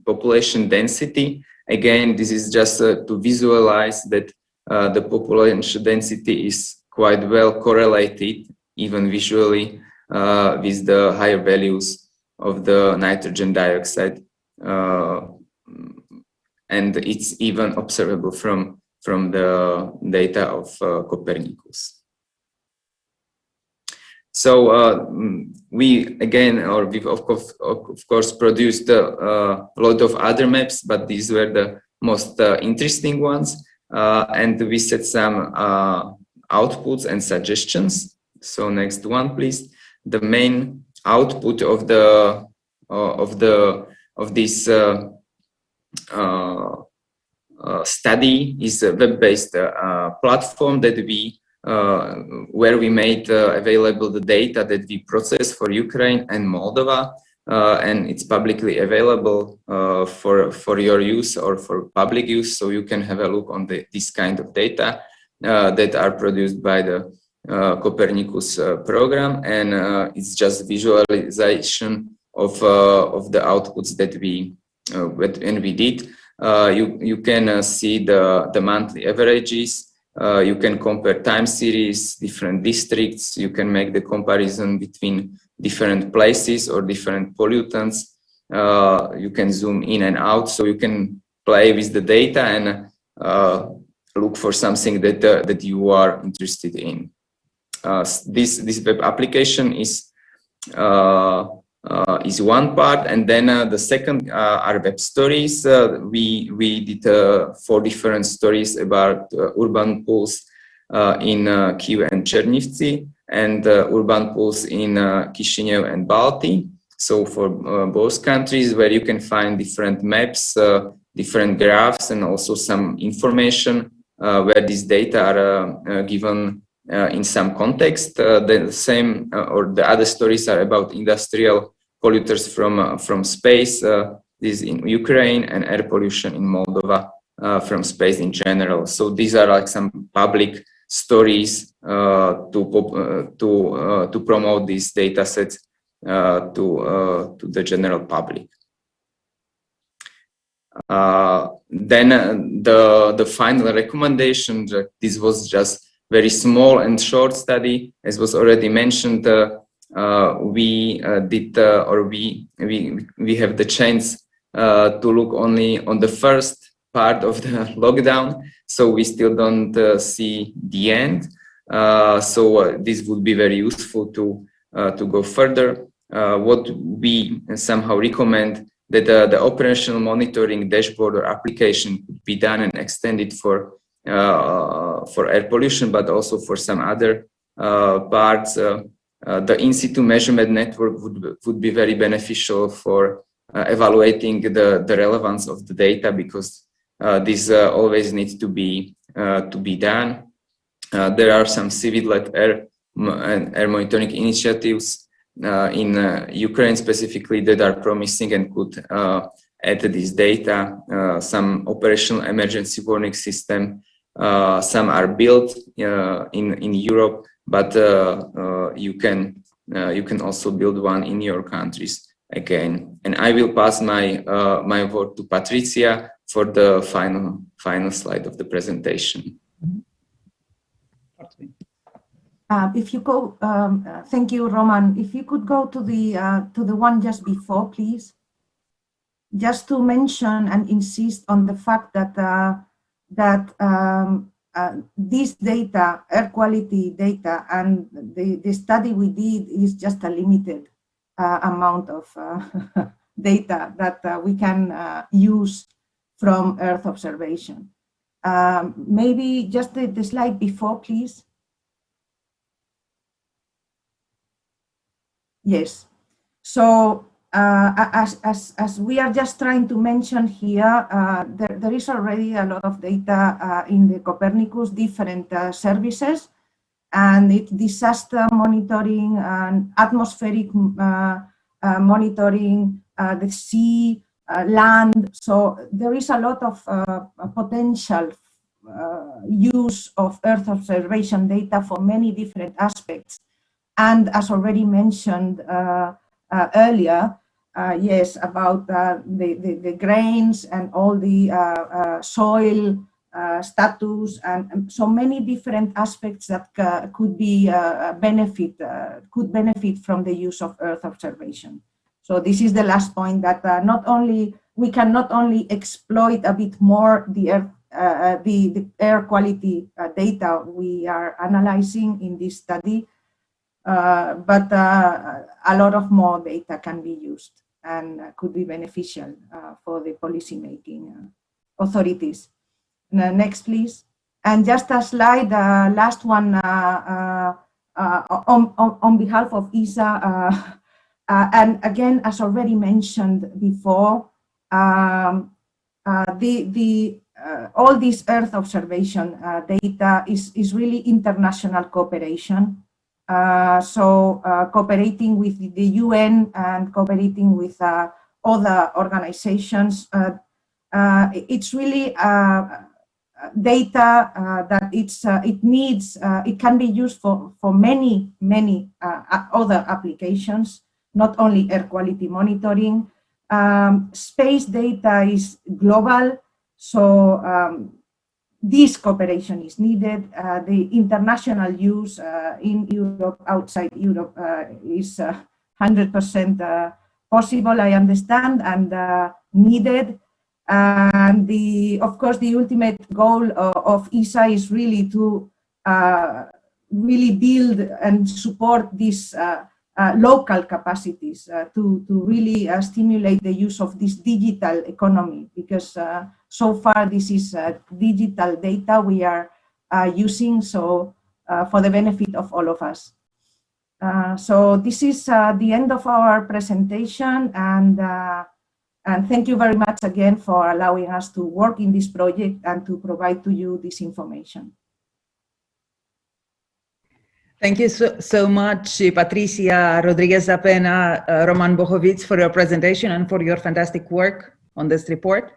S9: population density. Again, this is just to visualize that the population density is quite well correlated, even visually, with the higher values of the nitrogen dioxide. And it's even observable from the data of Copernicus. So we've of course produced a lot of other maps, but these were the most interesting ones. And we set some outputs and suggestions. So next one, please. The main output of this study is a web-based platform that where we made available the data that we process for Ukraine and Moldova, and it's publicly available for your use or for public use, so you can have a look on this kind of data that are produced by the Copernicus program, and it's just visualization of the outputs that we did. You can see the monthly averages. You can compare time series, different districts. You can make the comparison between different places or different pollutants. You can zoom in and out, so you can play with the data and look for something that you are interested in. This web application is one part, and then the second are web stories. We did 4 different stories about urban pools in Kyiv and Chernivtsi, and urban pools in Chisinau and Balti. So for both countries, where you can find different maps, different graphs, and also some information where these data are given in some context. The same or the other stories are about industrial polluters from space, this in Ukraine, and air pollution in Moldova from space in general. So these are like some public stories to promote these data sets to the general public. Then the final recommendation, this was just very small and short study, as was already mentioned. We have the chance to look only on the first part of the lockdown, so we still don't see the end. So this would be very useful to go further. What we somehow recommend that the operational monitoring dashboard or application could be done and extended for air pollution, but also for some other parts. The in-situ measurement network would be very beneficial for evaluating the relevance of the data, because this always needs to be done. there are some civil-led air monitoring initiatives in Ukraine specifically that are promising and could add this data. Some operational emergency warning system, some are built in Europe, but you can also build one in your countries again. And I will pass my word to Patricia for the final slide of the presentation.
S8: If you go, thank you, Roman. If you could go to the one just before, please. Just to mention and insist on the fact that this data, air quality data, and the study we did is just a limited amount of data that we can use from Earth observation. Maybe just the slide before, please. Yes. So as we are just trying to mention here, there is already a lot of data in the Copernicus different services, and it's disaster monitoring and atmospheric monitoring, the sea, land. So there is a lot of potential use of Earth observation data for many different aspects. And as already mentioned earlier, yes, about the grains and all the soil status and so many different aspects that could be could benefit from the use of Earth observation. So this is the last point, that we can not only exploit a bit more the air quality data we are analyzing in this study, but a lot of more data can be used and could be beneficial for the policymaking authorities. Next, please. And just a slide, last one on behalf of ESA. And again, as already mentioned before, all this Earth observation data is really international cooperation. Cooperating with the UN and cooperating with other organizations, it's really data that it can be used for many other applications, not only air quality monitoring. Space data is global, so this cooperation is needed. The international use in Europe, outside Europe, is 100% possible, I understand, and needed. And of course, the ultimate goal of ESA is really to really build and support these local capacities to really stimulate the use of this digital economy, because so far this is digital data we are using, so for the benefit of all of us. So this is the end of our presentation, and thank you very much again for allowing us to work in this project and to provide to you this information.
S1: Thank you so much, Patricia Rodriguez-Zapena, Roman Bojovic, for your presentation and for your fantastic work on this report.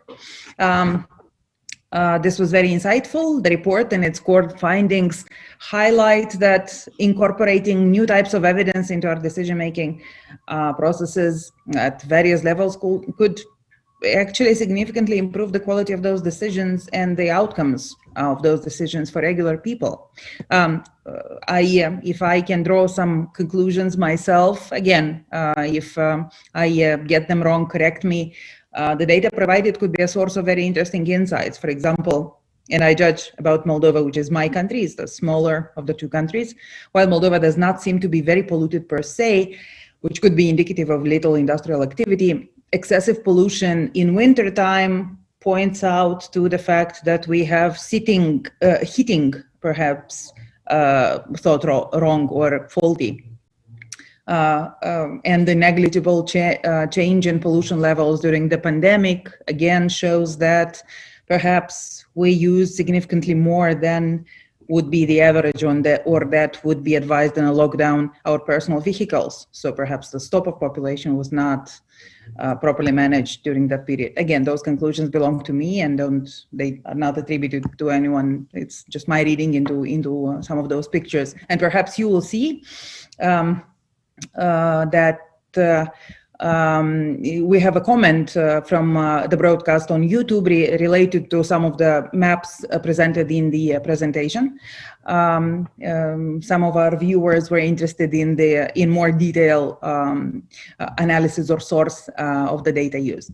S1: This was very insightful. The report and its core findings highlight that incorporating new types of evidence into our decision-making processes at various levels could actually significantly improve the quality of those decisions and the outcomes of those decisions for regular people. If I can draw some conclusions myself, again, if I get them wrong, correct me. The data provided could be a source of very interesting insights. For example, and I judge about Moldova, which is my country, is the smaller of the two countries. While Moldova does not seem to be very polluted per se, which could be indicative of little industrial activity, excessive pollution in wintertime points out to the fact that we have heating perhaps thought wrong or faulty. And the negligible change in pollution levels during the pandemic again shows that perhaps we use significantly more than would be the average on that, or that would be advised in a lockdown, our personal vehicles. So perhaps the stop of population was not properly managed during that period. Again, those conclusions belong to me and they are not attributed to anyone. It's just my reading into some of those pictures. And perhaps you will see that we have a comment from the broadcast on YouTube related to some of the maps presented in the presentation. Some of our viewers were interested in more detailed analysis or source of the data used.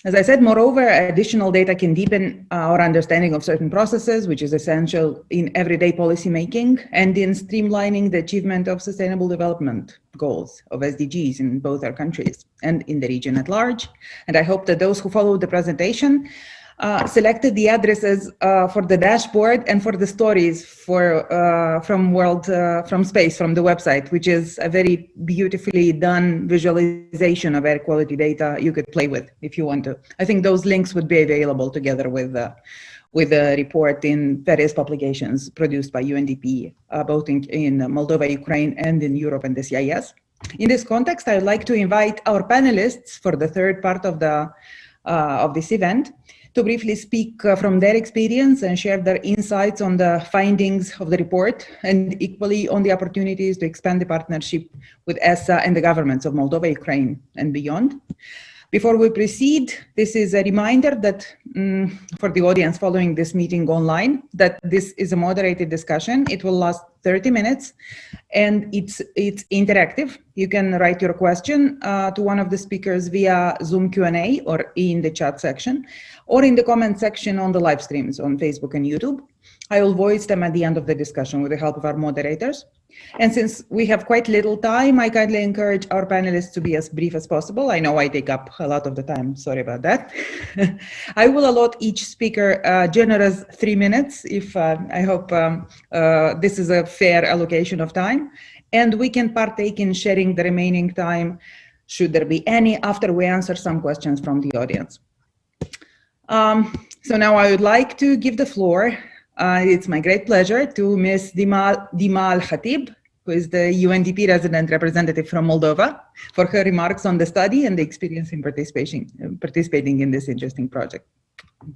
S1: As I said, moreover, additional data can deepen our understanding of certain processes, which is essential in everyday policymaking and in streamlining the achievement of sustainable development goals of SDGs in both our countries and in the region at large. And I hope that those who followed the presentation selected the addresses for the dashboard and for the stories from space, from the website, which is a very beautifully done visualization of air quality data you could play with if you want to. I think those links would be available together with a report in various publications produced by UNDP, both in Moldova, Ukraine, and in Europe and the CIS. In this context, I would like to invite our panelists for the third part of this event to briefly speak from their experience and share their insights on the findings of the report, and equally on the opportunities to expand the partnership with ESA and the governments of Moldova, Ukraine, and beyond. Before we proceed, this is a reminder that for the audience following this meeting online, that this is a moderated discussion. It will last 30 minutes and it's interactive. You can write your question to one of the speakers via Zoom Q&A or in the chat section, or in the comment section on the live streams on Facebook and YouTube. I will voice them at the end of the discussion with the help of our moderators. And since we have quite little time, I kindly encourage our panelists to be as brief as possible. I know I take up a lot of the time, sorry about that. I will allot each speaker a generous 3 minutes, if I hope this is a fair allocation of time. And we can partake in sharing the remaining time, should there be any, after we answer some questions from the audience. So now I would like to give the floor. It's my great pleasure to Ms. Dima Al-Khatib, who is the UNDP resident representative from Moldova, for her remarks on the study and the experience in participating in this interesting project.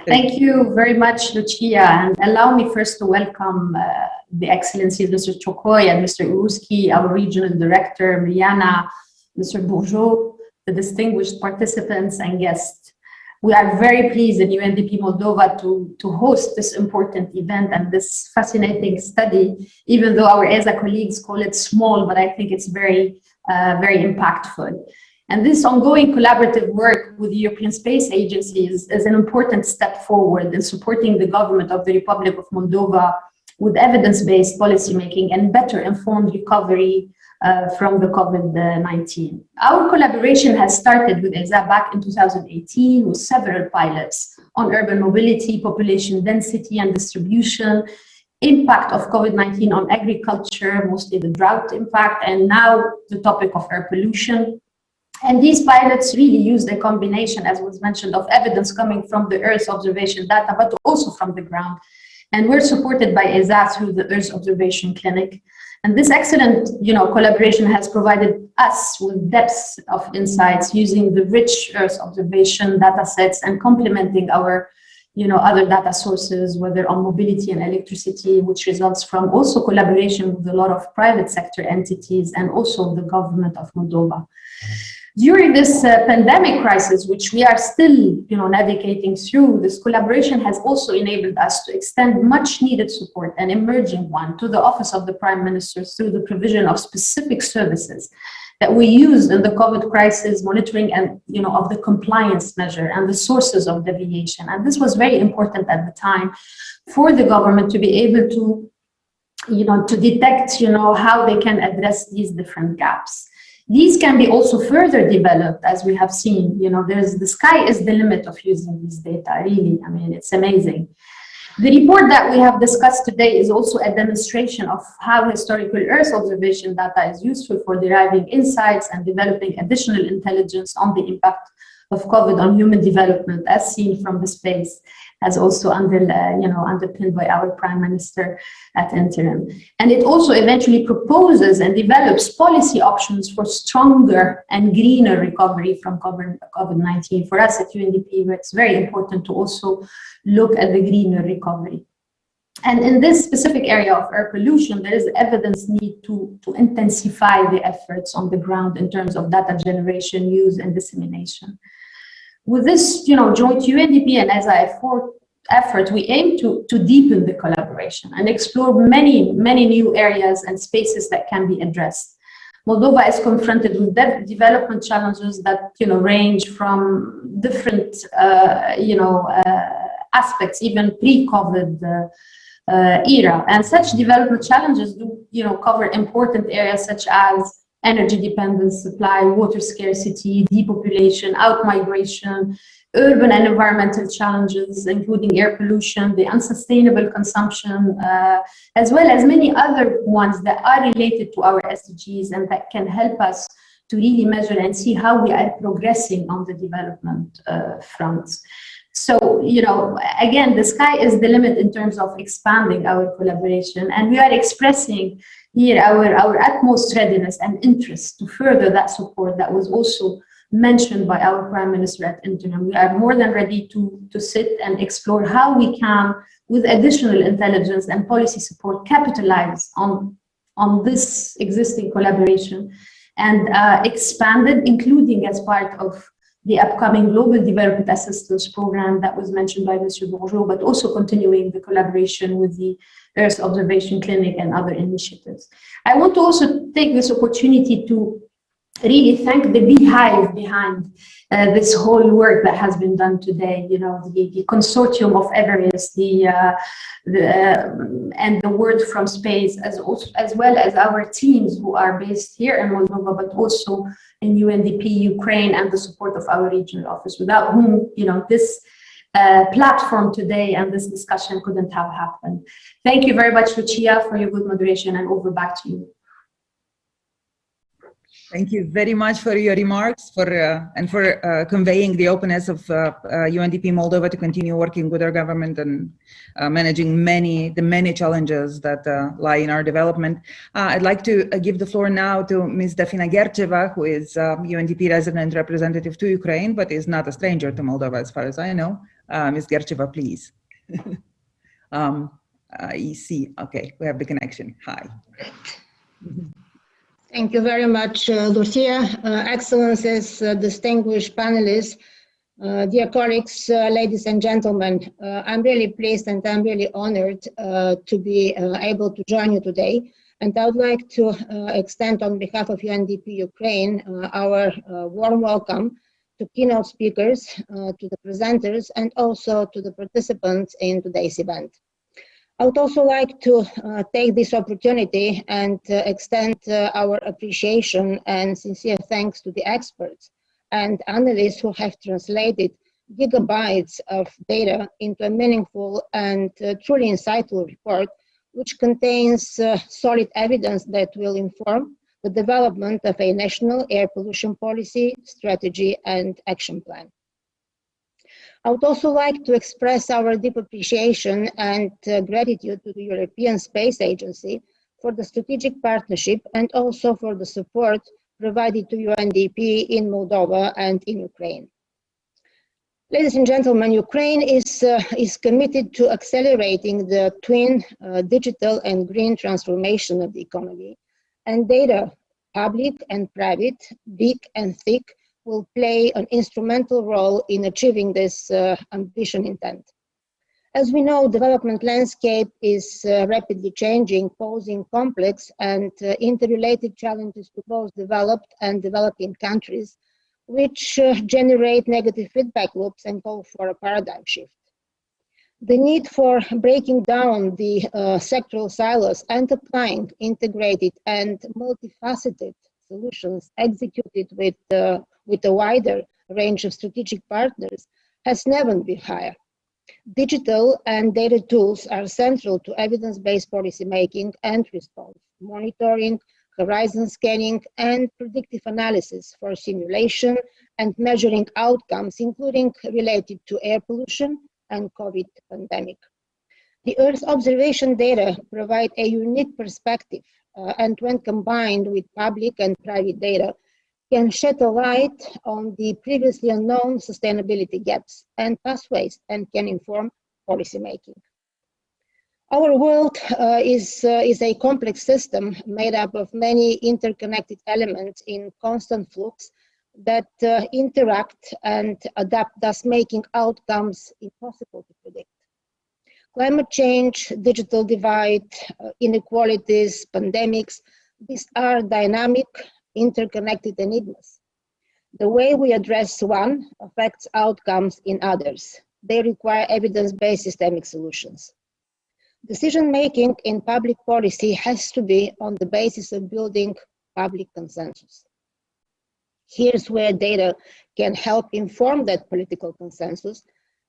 S10: Thank you very much, Lucia, and allow me first to welcome the Excellencies Mr. Chokoi and Mr. Uruski, our Regional Director, Mariana, Mr. Bourgeot, the distinguished participants and guests. We are very pleased in UNDP Moldova to host this important event and this fascinating study, even though our ESA colleagues call it small, but I think it's very, very impactful. And this ongoing collaborative work with the European Space Agency is an important step forward in supporting the government of the Republic of Moldova with evidence-based policymaking and better informed recovery from the COVID-19. Our collaboration has started with ESA back in 2018 with several pilots on urban mobility, population density and distribution, impact of COVID-19 on agriculture, mostly the drought impact, and now the topic of air pollution. And these pilots really used a combination, as was mentioned, of evidence coming from the Earth observation data, but also from the ground. And we're supported by ESA through the Earth Observation Clinic. And this excellent, collaboration has provided us with depth of insights using the rich Earth observation data sets and complementing our, other data sources, whether on mobility and electricity, which results from also collaboration with a lot of private sector entities and also the government of Moldova. During this pandemic crisis, which we are still, navigating through, this collaboration has also enabled us to extend much needed support, an emerging one, to the Office of the Prime Minister through the provision of specific services that we used in the COVID crisis, monitoring and, of the compliance measure and the sources of deviation. And this was very important at the time for the government to be able to, to detect, how they can address these different gaps. These can be also further developed, as we have seen. The sky is the limit of using these data, really. I mean, it's amazing. The report that we have discussed today is also a demonstration of how historical Earth observation data is useful for deriving insights and developing additional intelligence on the impact of COVID on human development, as seen from the space. as also underpinned by our Prime Minister at interim. And it also eventually proposes and develops policy options for stronger and greener recovery from COVID-19. For us at UNDP, it's very important to also look at the greener recovery. And in this specific area of air pollution, there is evidence need to intensify the efforts on the ground in terms of data generation, use, and dissemination. With this, joint UNDP and ESA effort, we aim to deepen the collaboration and explore many new areas and spaces that can be addressed. Moldova is confronted with development challenges that range from different aspects, even pre-COVID era, and such development challenges do cover important areas such as energy dependence, supply, water scarcity, depopulation, out-migration, urban and environmental challenges, including air pollution, the unsustainable consumption, as well as many other ones that are related to our SDGs and that can help us to really measure and see how we are progressing on the development fronts. So, again, the sky is the limit in terms of expanding our collaboration, and we are expressing here our utmost readiness and interest to further that support that was also mentioned by our Prime Minister at interim. We are more than ready to sit and explore how we can, with additional intelligence and policy support, capitalize on this existing collaboration and expand it, including as part of the upcoming Global Development Assistance Program that was mentioned by Mr. Bourgeot, but also continuing the collaboration with the Earth Observation Clinic and other initiatives. I want to also take this opportunity to really thank the beehive behind this whole work that has been done today. The consortium of Everest, and the Word from Space, as well as our teams who are based here in Moldova, but also in UNDP, Ukraine, and the support of our regional office, without whom this platform today and this discussion couldn't have happened. Thank you very much, Lucia, for your good moderation, and over back to you.
S1: Thank you very much for your remarks and for conveying the openness of UNDP Moldova to continue working with our government and managing the many challenges that lie in our development. I'd like to give the floor now to Ms. Dafina Gercheva, who is UNDP resident representative to Ukraine, but is not a stranger to Moldova as far as I know. Ms. Gercheva, please. EC, okay, we have the connection. Hi.
S11: Thank you very much, Lucia. Excellencies, distinguished panelists, dear colleagues, ladies and gentlemen, I'm really pleased and I'm really honored to be able to join you today. And I would like to extend on behalf of UNDP Ukraine our warm welcome to keynote speakers, to the presenters, and also to the participants in today's event. I would also like to take this opportunity and extend our appreciation and sincere thanks to the experts and analysts who have translated gigabytes of data into a meaningful and truly insightful report, which contains solid evidence that will inform the development of a national air pollution policy, strategy, and action plan. I would also like to express our deep appreciation and gratitude to the European Space Agency for the strategic partnership and also for the support provided to UNDP in Moldova and in Ukraine. Ladies and gentlemen, Ukraine is committed to accelerating the twin digital and green transformation of the economy, and data, public and private, big and thick, will play an instrumental role in achieving this ambition intent. As we know, development landscape is rapidly changing, posing complex and interrelated challenges to both developed and developing countries, which generate negative feedback loops and call for a paradigm shift. The need for breaking down the sectoral silos and applying integrated and multifaceted solutions executed with a wider range of strategic partners has never been higher. Digital and data tools are central to evidence-based policymaking and response, monitoring, horizon scanning, and predictive analysis for simulation and measuring outcomes, including related to air pollution, and COVID pandemic. The Earth observation data provide a unique perspective, and when combined with public and private data, can shed a light on the previously unknown sustainability gaps and pathways and can inform policymaking. Our world is a complex system made up of many interconnected elements in constant flux that interact and adapt, thus making outcomes impossible to predict. Climate change, digital divide, inequalities, pandemics, these are dynamic, interconnected enigmas. The way we address one affects outcomes in others. They require evidence-based systemic solutions. Decision-making in public policy has to be on the basis of building public consensus. Here's where data can help inform that political consensus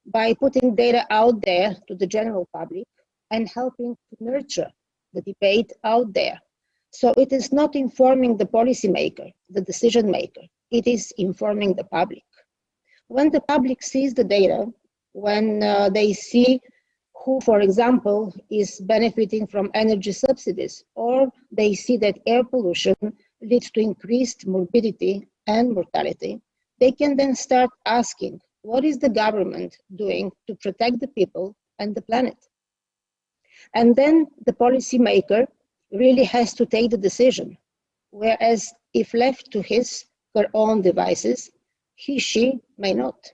S11: by putting data out there to the general public and helping to nurture the debate out there. So it is not informing the policymaker, the decision maker, it is informing the public. When the public sees the data, when they see who, for example, is benefiting from energy subsidies, or they see that air pollution leads to increased morbidity and mortality, they can then start asking, what is the government doing to protect the people and the planet? And then the policymaker really has to take the decision, whereas if left to his or her own devices, she may not.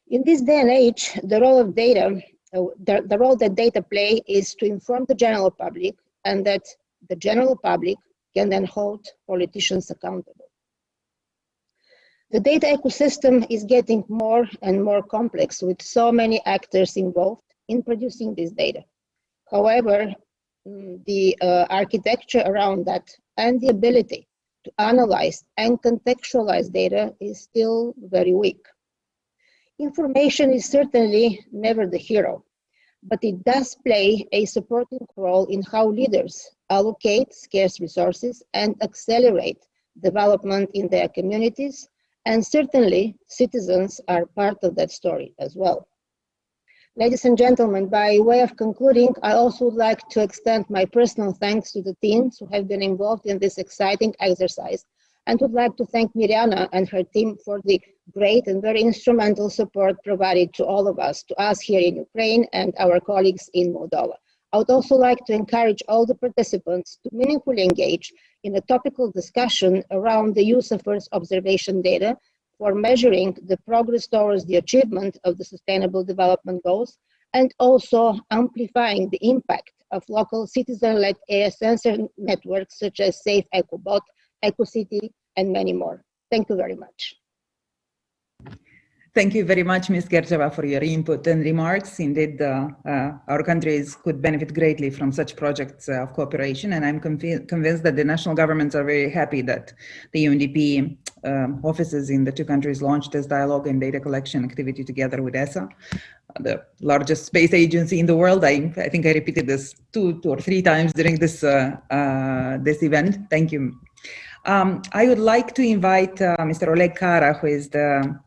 S11: In this day and age, the role of data, the role that data play is to inform the general public, and that the general public can then hold politicians accountable. The data ecosystem is getting more and more complex with so many actors involved in producing this data. However, the architecture around that and the ability to analyze and contextualize data is still very weak. Information is certainly never the hero, but it does play a supporting role in how leaders allocate scarce resources and accelerate development in their communities, and certainly citizens are part of that story as well. Ladies and gentlemen, by way of concluding, I also would like to extend my personal thanks to the teams who have been involved in this exciting exercise, and would like to thank Mirjana and her team for the great and very instrumental support provided to all of us here in Ukraine and our colleagues in Moldova. I would also like to encourage all the participants to meaningfully engage in a topical discussion around the use of Earth observation data for measuring the progress towards the achievement of the Sustainable Development Goals, and also amplifying the impact of local citizen-led AI sensor networks such as Safe EcoBot, EcoCity, and many more. Thank you very much.
S1: Thank you very much, Ms. Gercheva, for your input and remarks. Indeed, our countries could benefit greatly from such projects of cooperation, and I'm convinced that the national governments are very happy that the UNDP offices in the two countries launched this dialogue and data collection activity together with ESA, the largest space agency in the world. I think I repeated this two or three times during this, this event. Thank you. I would like to invite Mr. Oleg Kara, who is the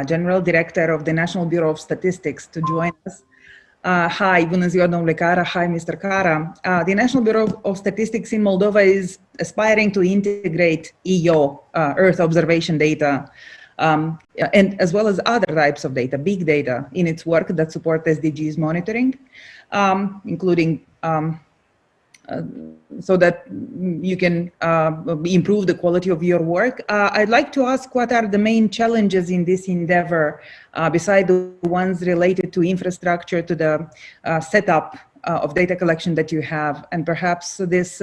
S1: General Director of the National Bureau of Statistics, to join us. Hi, bună ziua, domnule Kara. Hi, Mr. Kara. The National Bureau of Statistics in Moldova is aspiring to integrate EO, Earth observation data, and as well as other types of data, big data, in its work that support SDGs monitoring, including so that you can improve the quality of your work. I'd like to ask, what are the main challenges in this endeavor, beside the ones related to infrastructure, to the setup of data collection that you have? And perhaps this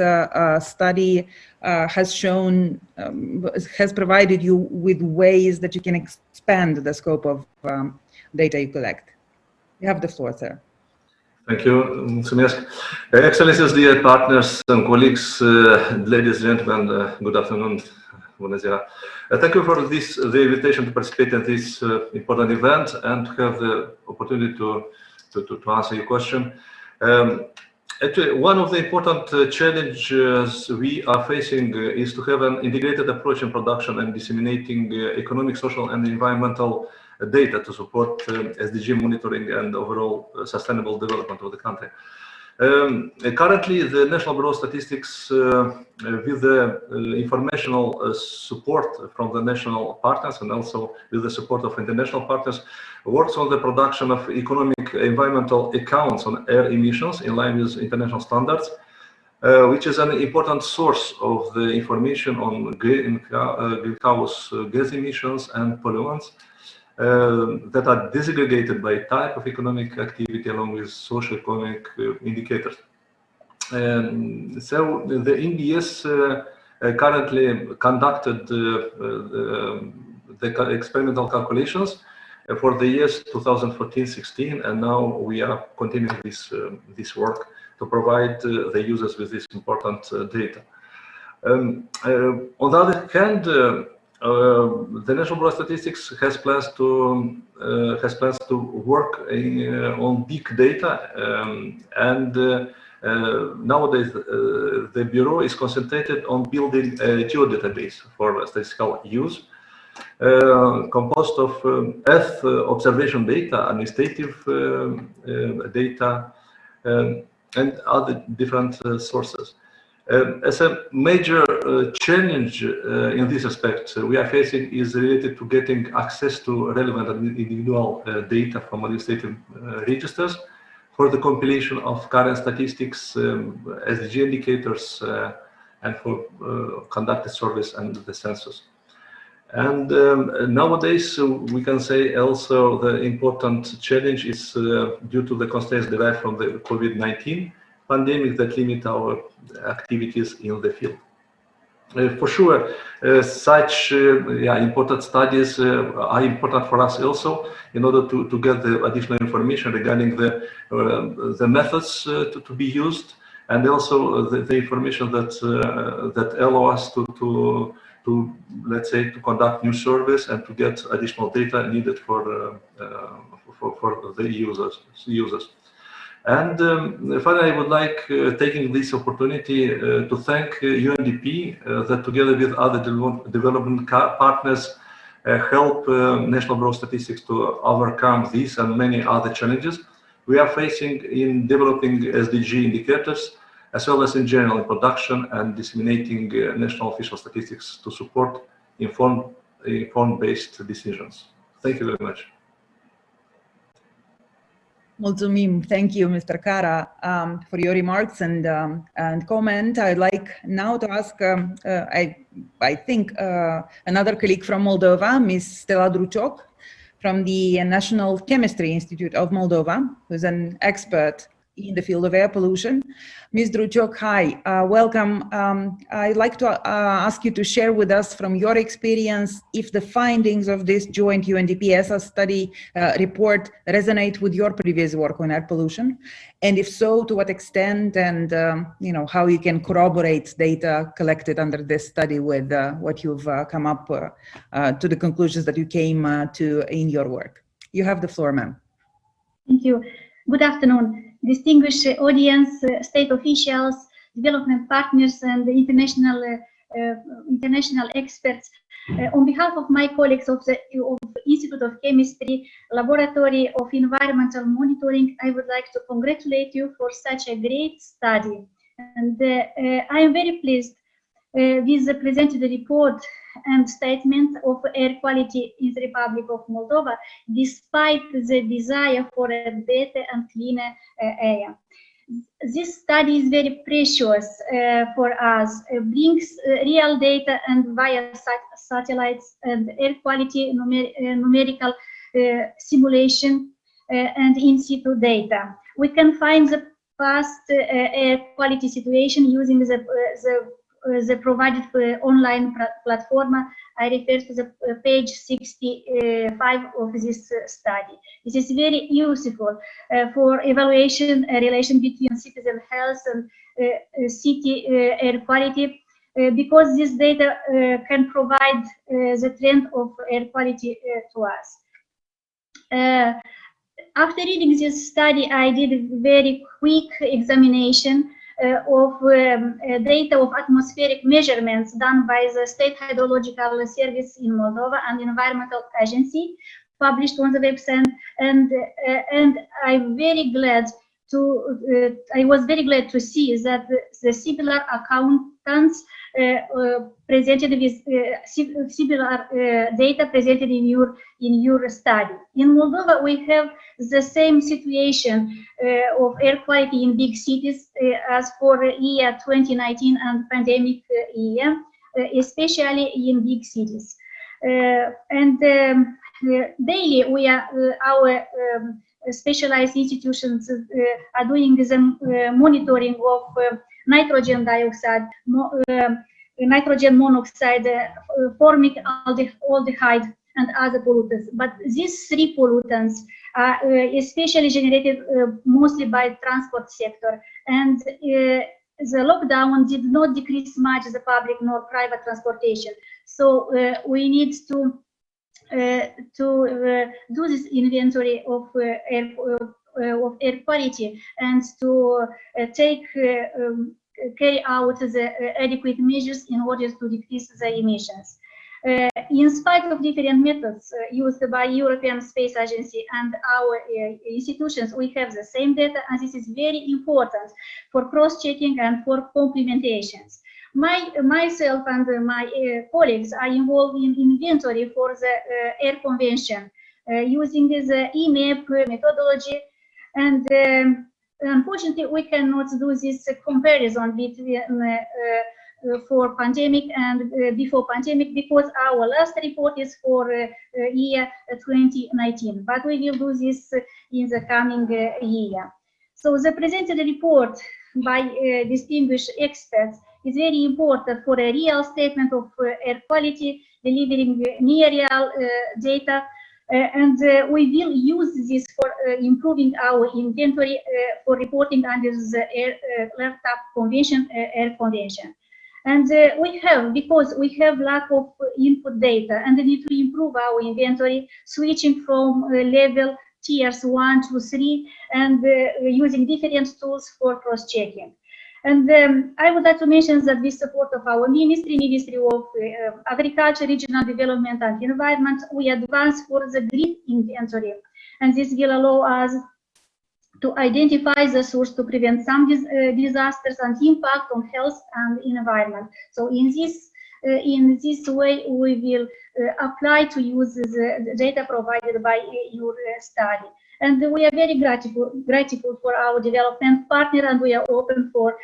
S1: study has shown, has provided you with ways that you can expand the scope of data you collect. You have the floor, sir.
S12: Thank you, Sumesh. Excellencies, dear partners and colleagues, ladies and gentlemen, good afternoon. Thank you for this, the invitation to participate in this important event and to have the opportunity to answer your question. Actually, one of the important challenges we are facing is to have an integrated approach in production and disseminating economic, social, and environmental data to support SDG monitoring and overall sustainable development of the country. Currently, the National Bureau of Statistics, with the informational support from the national partners and also with the support of international partners, works on the production of economic environmental accounts on air emissions in line with international standards, which is an important source of the information on greenhouse gas emissions and pollutants that are disaggregated by type of economic activity along with socio-economic indicators. So the NBS currently conducted the experimental calculations for the years 2014-16, and now we are continuing this work to provide the users with this important data. On the other hand, the National Bureau of Statistics has plans to work on big data, and nowadays the Bureau is concentrated on building a geodatabase for statistical use, composed of Earth observation data, administrative data, and other different sources. As a major challenge in this aspect we are facing is related to getting access to relevant individual data from administrative registers for the compilation of current statistics, SDG indicators, and for conducted surveys and the census. And nowadays we can say also the important challenge is due to the constraints derived from the Covid-19 pandemic that limit our activities in the field. For sure, such important studies are important for us also in order to get the additional information regarding the methods to be used, and also the information that allow us to let's say to conduct new surveys and to get additional data needed for the users. And finally, I would like, taking this opportunity, to thank UNDP that together with other development partners help National Bureau of Statistics to overcome these and many other challenges we are facing in developing SDG indicators, as well as in general in production and disseminating national official statistics to support informed-based decisions. Thank you very much.
S1: Mulțumim. Thank you, Mr. Kara, for your remarks and comment. I'd like now to ask, I think, another colleague from Moldova, Ms. Stella Drucioc, from the National Chemistry Institute of Moldova, who's an expert in the field of air pollution. Ms. Drucioc, hi, welcome. I'd like to ask you to share with us from your experience if the findings of this joint UNDP-ESA study report resonate with your previous work on air pollution, and if so, to what extent, and how you can corroborate data collected under this study with what you've come up to the conclusions that you came to in your work. You have the floor, ma'am.
S4: Thank you. Good afternoon, distinguished audience, state officials, development partners, and international experts. On behalf of my colleagues of the Institute of Chemistry, Laboratory of Environmental Monitoring, I would like to congratulate you for such a great study. And I am very pleased with the presented report and statement of air quality in the Republic of Moldova, despite the desire for a better and cleaner air. This study is very precious for us, brings real data and via satellites and air quality numerical simulation and in situ data. We can find the past air quality situation using the provided online platform. I refer to the page 65 of this study. This is very useful for evaluation relation between citizen health and city air quality, because this data can provide the trend of air quality to us. After reading this study, I did a very quick examination of data of atmospheric measurements done by the State Hydrological Service in Moldova and Environmental Agency published on the website, and I'm very glad to. I was very glad to see that the similar accountants presented with similar data presented in your study. In Moldova, we have the same situation of air quality in big cities as for year 2019 and pandemic year, especially in big cities. Daily, we are our specialized institutions are doing the monitoring of nitrogen dioxide, nitrogen monoxide, formic aldehyde, and other pollutants. But these three pollutants are especially generated mostly by transport sector, and the lockdown did not decrease much the public nor private transportation. So we need to do this inventory of air quality and to carry out the adequate measures in order to decrease the emissions. In spite of different methods used by European Space Agency and our institutions, we have the same data, and this is very important for cross-checking and for complementations. Myself and my colleagues are involved in inventory for the air convention using the EMAP methodology, and unfortunately we cannot do this comparison between for pandemic and before pandemic, because our last report is for year 2019, but we will do this in the coming year. So the presented report by distinguished experts is very important for a real statement of air quality, delivering near real data, and we will use this for improving our inventory for reporting under the Air Convention, Air Convention. And because we have lack of input data and the need to improve our inventory, switching from level tiers 1 to 3 and using different tools for cross-checking. And I would like to mention that with support of our Ministry of Agriculture, Regional Development and Environment, we advance for the green inventory. And this will allow us to identify the source to prevent some disasters and impact on health and environment. So in this way, we will apply to use the data provided by your study. And we are very grateful for our development partner, and we are open for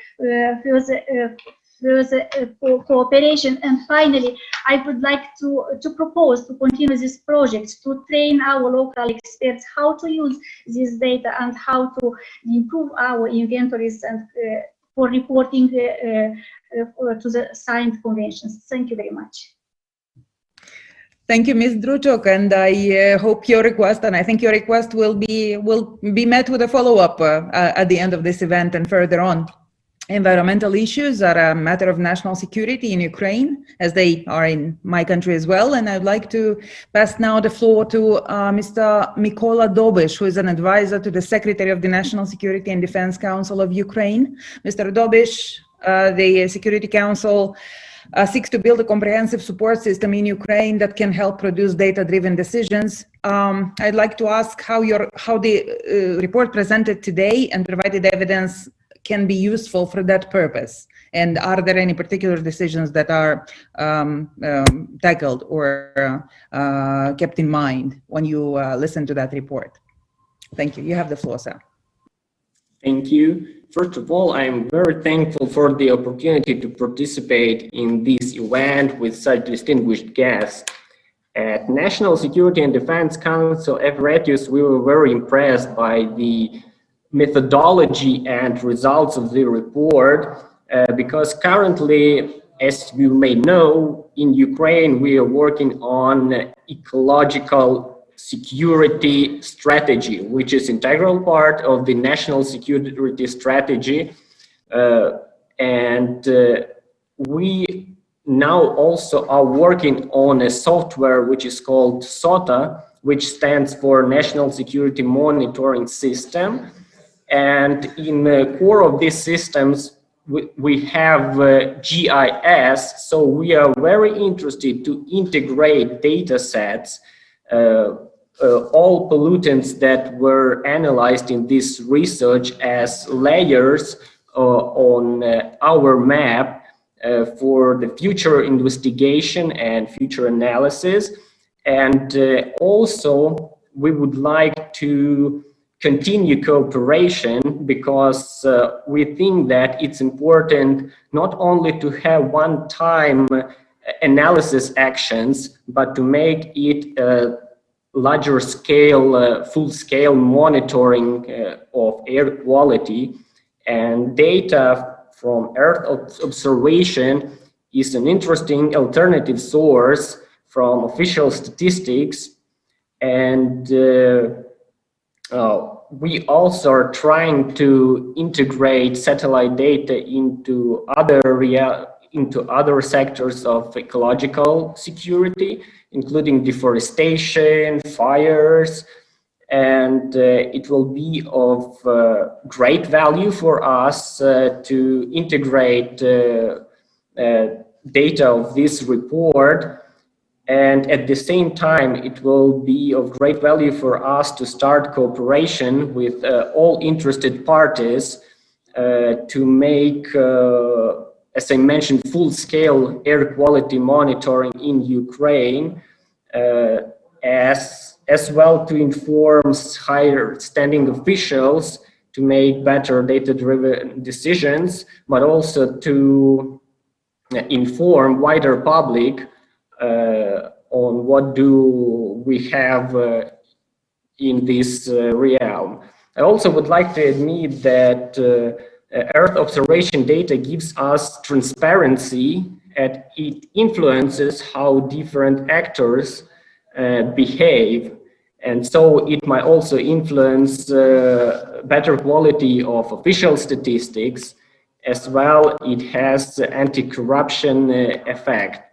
S4: further cooperation. And finally, I would like to propose to continue this project to train our local experts how to use this data and how to improve our inventories and for reporting to the signed conventions. Thank you very much.
S1: Thank you, Ms. Druchok, and I hope your request, and I think your request will be met with a follow-up at the end of this event and further on. Environmental issues are a matter of national security in Ukraine, as they are in my country as well. And I'd like to pass now the floor to Mr. Mykola Dobish, who is an advisor to the Secretary of the National Security and Defense Council of Ukraine. Mr. Dobish, the Security Council seeks to build a comprehensive support system in Ukraine that can help produce data-driven decisions. I'd like to ask how the report presented today and provided evidence can be useful for that purpose. And are there any particular decisions that are tackled or kept in mind when you listen to that report? Thank you. You have the floor, sir.
S13: Thank you. First of all, I'm very thankful for the opportunity to participate in this event with such distinguished guests. At National Security and Defense Council, FRETIUS, we were very impressed by the methodology and results of the report, because currently, as you may know, in Ukraine, we are working on ecological security strategy, which is integral part of the national security strategy. We now also are working on a software which is called SOTA, which stands for National Security Monitoring System. And in the core of these systems, we have GIS, so we are very interested to integrate data sets all pollutants that were analyzed in this research as layers on our map for the future investigation and future analysis. And also, we would like to continue cooperation because we think that it's important not only to have one-time analysis actions, but to make it larger scale, full-scale monitoring of air quality. And data from Earth observation is an interesting alternative source from official statistics. And we also are trying to integrate satellite data into other sectors of ecological security, including deforestation, fires, and it will be of great value for us to integrate data of this report. And at the same time, it will be of great value for us to start cooperation with all interested parties to make, as I mentioned, full-scale air quality monitoring in Ukraine, as well to inform higher standing officials to make better data-driven decisions, but also to inform wider public on what do we have in this realm. I also would like to admit that Earth observation data gives us transparency and it influences how different actors behave. And so it might also influence better quality of official statistics. As well, it has anti-corruption effect.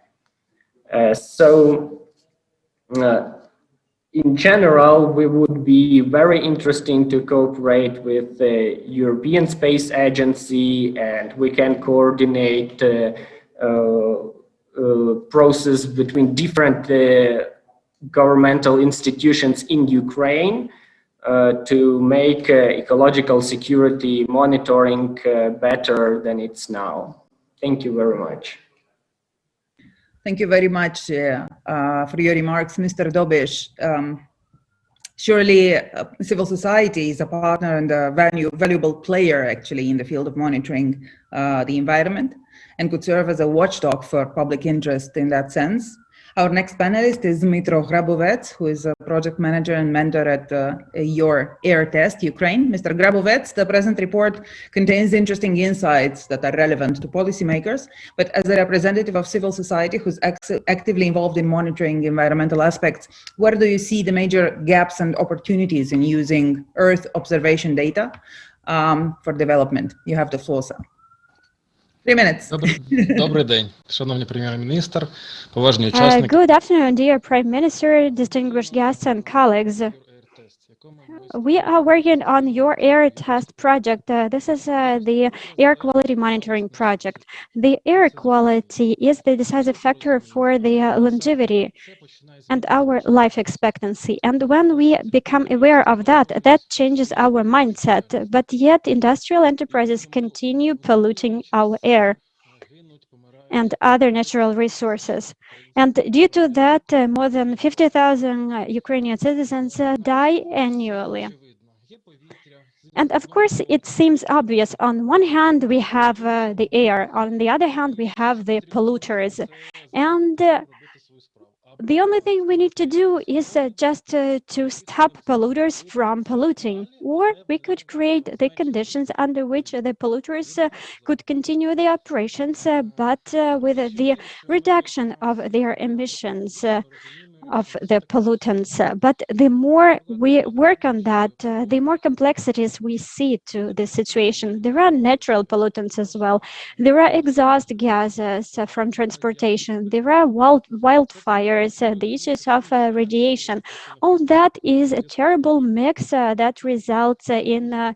S13: In general, we would be very interesting to cooperate with the European Space Agency, and we can coordinate process between different governmental institutions in Ukraine to make ecological security monitoring better than it's now. Thank you very much.
S1: Thank you very much for your remarks, Mr. Dobish. Surely civil society is a partner and a valuable player actually in the field of monitoring the environment and could serve as a watchdog for public interest in that sense. Our next panelist is Dmytro Grabovets, who is a project manager and mentor at your air test, Ukraine. Mr. Grabovets, the present report contains interesting insights that are relevant to policymakers, but as a representative of civil society who's actively involved in monitoring environmental aspects, where do you see the major gaps and opportunities in using Earth observation data for development? You have the floor, sir. 3 minutes.
S14: Добрий день, шановний прем'єр-міністр, поважні учасники.
S15: Good afternoon, dear Prime Minister, distinguished guests and colleagues. We are working on your air test project. This is the air quality monitoring project. The air quality is the decisive factor for the longevity and our life expectancy. And when we become aware of that, that changes our mindset. But yet industrial enterprises continue polluting our air and other natural resources. And due to that, more than 50,000 Ukrainian citizens die annually. And of course, it seems obvious. On one hand, we have the air. On the other hand, we have the polluters. And the only thing we need to do is just to stop polluters from polluting, or we could create the conditions under which the polluters could continue their operations, but with the reduction of their emissions of the pollutants. But the more we work on that, the more complexities we see to the situation. There are natural pollutants as well. There are exhaust gases from transportation. There are wildfires, the issues of radiation. All that is a terrible mix that results in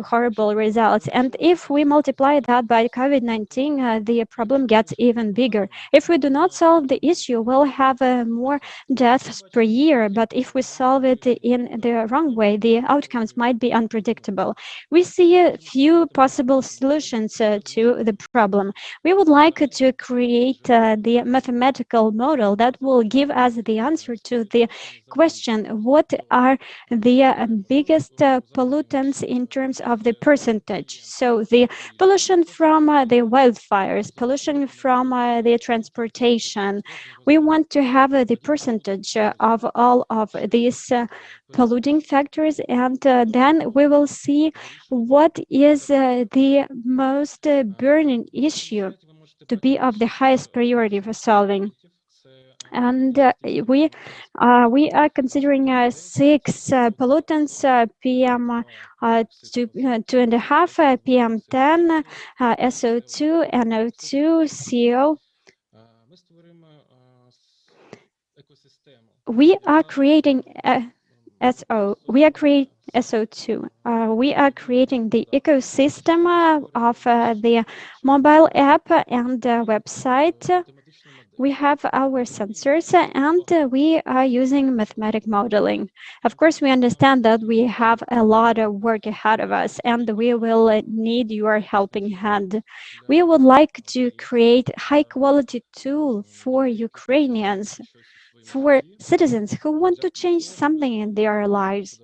S15: horrible results. And if we multiply that by COVID-19, the problem gets even bigger. If we do not solve the issue, we'll have more deaths per year. But if we solve it in the wrong way, the outcomes might be unpredictable. We see a few possible solutions to the problem. We would like to create the mathematical model that will give us the answer to the question, what are the biggest pollutants in terms of the percentage? So the pollution from the wildfires, pollution from the transportation. We want to have the percentage of all of these polluting factors, and then we will see what is the most burning issue to be of the highest priority for solving. And we are considering 6 pollutants: PM 2.5, PM 10, SO2, NO2, CO. We are creating SO2. We are creating the ecosystem of the mobile app and website. We have our sensors, and we are using mathematic modeling. Of course, we understand that we have a lot of work ahead of us, and we will need your helping hand. We would like to create high-quality tool for Ukrainians, for citizens who want to change something in their lives.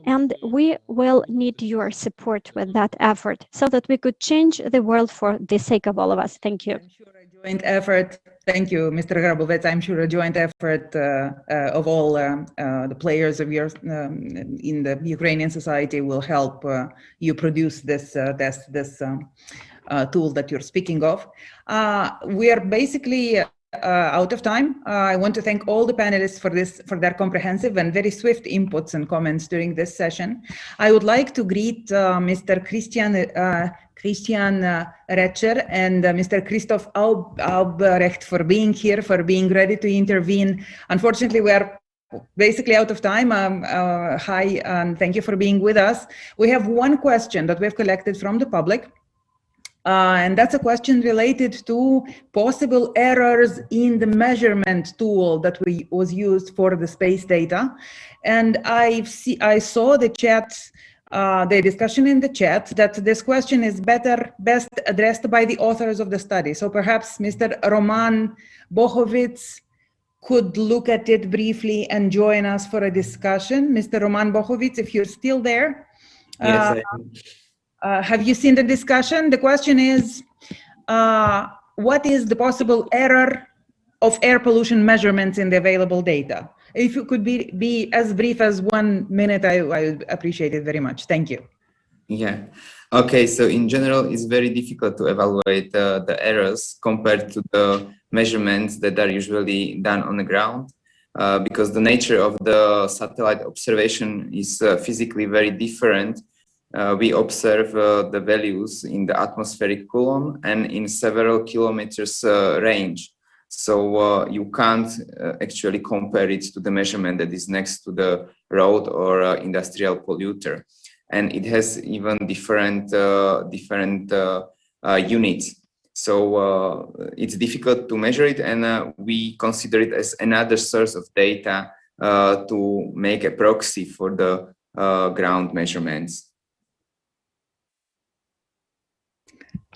S15: And we will need your support with that effort so that we could change the world for the sake of all of us. Thank you.
S1: I'm sure a joint effort. Thank you, Mr. Grabovets. I'm sure a joint effort of all the players of your in the Ukrainian society will help you produce this tool that you're speaking of. We are basically out of time. I want to thank all the panelists for their comprehensive and very swift inputs and comments during this session. I would like to greet Mr. Christian Retscher and Mr. Christoph Albrecht for being here, for being ready to intervene. Unfortunately, we are basically out of time. Hi, and thank you for being with us. We have one question that we've collected from the public. And that's a question related to possible errors in the measurement tool that was used for the space data. And I saw the chat, the discussion in the chat, that this question is best addressed by the authors of the study. So perhaps Mr. Roman Bochovitz could look at it briefly and join us for a discussion. Mr. Roman Bochovitz, if you're still there.
S9: Yes, I am.
S1: Have you seen the discussion? The question is, what is the possible error of air pollution measurements in the available data? If you could be as brief as 1 minute, I would appreciate it very much. Thank you.
S9: Yeah. Okay. So in general, it's very difficult to evaluate the errors compared to the measurements that are usually done on the ground, because the nature of the satellite observation is physically very different. We observe the values in the atmospheric column and in several kilometers range. So you can't actually compare it to the measurement that is next to the road or industrial polluter. And it has even different units. So it's difficult to measure it, and we consider it as another source of data to make a proxy for the ground measurements.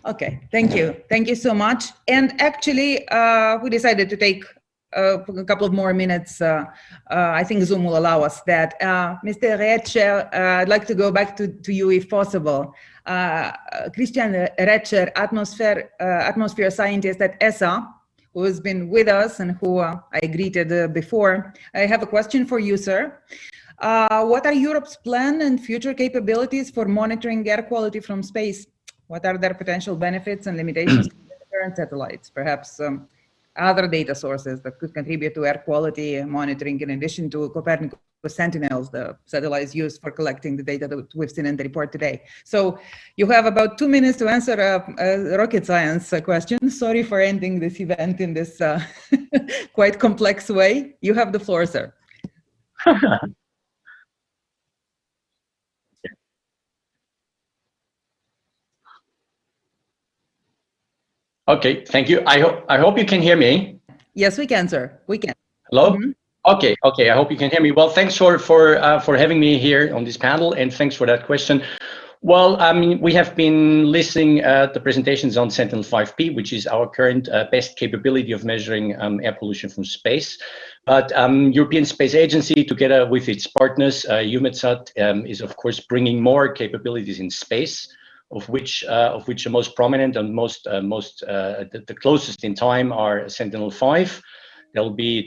S1: Okay, thank you. Thank you so much. And actually, we decided to take a couple of more minutes. I think Zoom will allow us that. Mr. Retscher, I'd like to go back to you if possible. Christian Retscher, atmosphere scientist at ESA, who has been with us and who I greeted before. I have a question for you, sir. What are Europe's plan and future capabilities for monitoring air quality from space? What are their potential benefits and limitations to the current satellites? Perhaps other data sources that could contribute to air quality monitoring in addition to Copernicus Sentinels, the satellites used for collecting the data that we've seen in the report today. So you have about 2 minutes to answer a rocket science question. Sorry for ending this event in this quite complex way. You have the floor, sir.
S16: Okay, thank you. I hope you can hear me.
S1: Yes, we can, sir. We can.
S16: Hello?
S1: Mhm.
S16: Okay, I hope you can hear me. Well, thanks for having me here on this panel, and thanks for that question. Well, I mean, we have been listening the presentations on Sentinel-5P, which is our current best capability of measuring air pollution from space. But European Space Agency, together with its partners, EUMETSAT, is of course bringing more capabilities in space, of which the most prominent and the closest in time are Sentinel-5. There'll be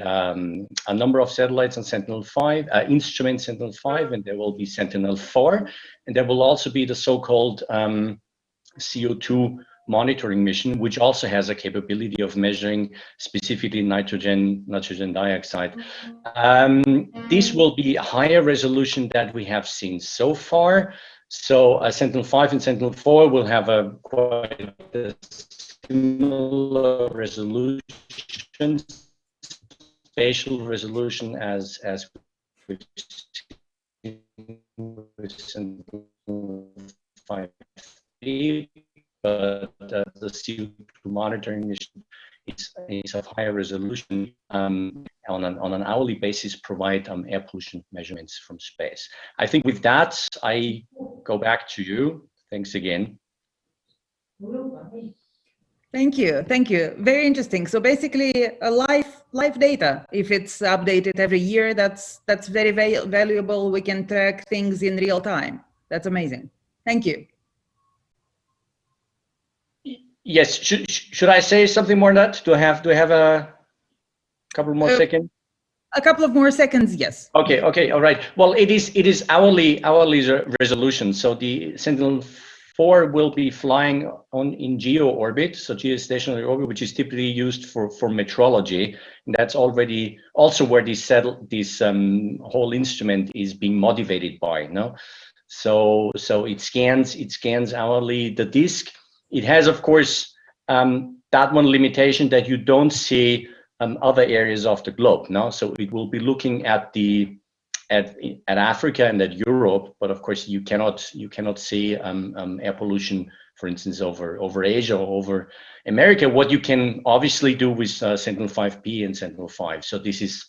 S16: a number of satellites on Sentinel-5, instruments Sentinel-5, and there will be Sentinel-4, and there will also be the so-called CO2 monitoring mission, which also has a capability of measuring specifically nitrogen dioxide. This will be a higher resolution that we have seen so far. So Sentinel-5 and Sentinel-4 will have a quite a similar resolution, spatial resolution as we've seen with Sentinel-5P, but the CO2 monitoring mission is of higher resolution on an hourly basis, provide air pollution measurements from space. I think with that, I go back to you. Thanks again.
S1: Thank you. Very interesting. So basically, live data. If it's updated every year, that's very valuable. We can track things in real time. That's amazing. Thank you.
S16: Yes. Should I say something more on that? Do I have a couple more seconds?
S1: A couple of more seconds, yes.
S16: Okay. All right. Well, it is hourly resolution. So the Sentinel-4 will be flying in geo orbit, so geostationary orbit, which is typically used for metrology. And that's already also where this whole instrument is being motivated by. No, so it scans hourly. The disk, it has, of course, that one limitation that you don't see other areas of the globe. No, so it will be looking at Africa and at Europe, but of course you cannot see air pollution, for instance, over Asia or over America. What you can obviously do with Sentinel-5P and Sentinel-5. So this is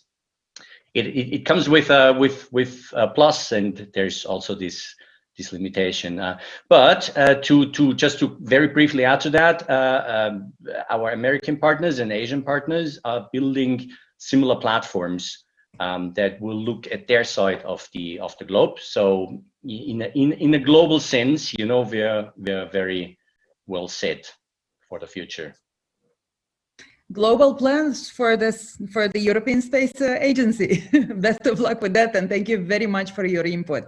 S16: it comes with a plus, and there's also this limitation. But just to very briefly add to that, our American partners and Asian partners are building similar platforms that will look at their side of the globe. So in a global sense, you know, we're very well set for the future.
S1: Global plans for the European Space Agency. Best of luck with that, and thank you very much for your input.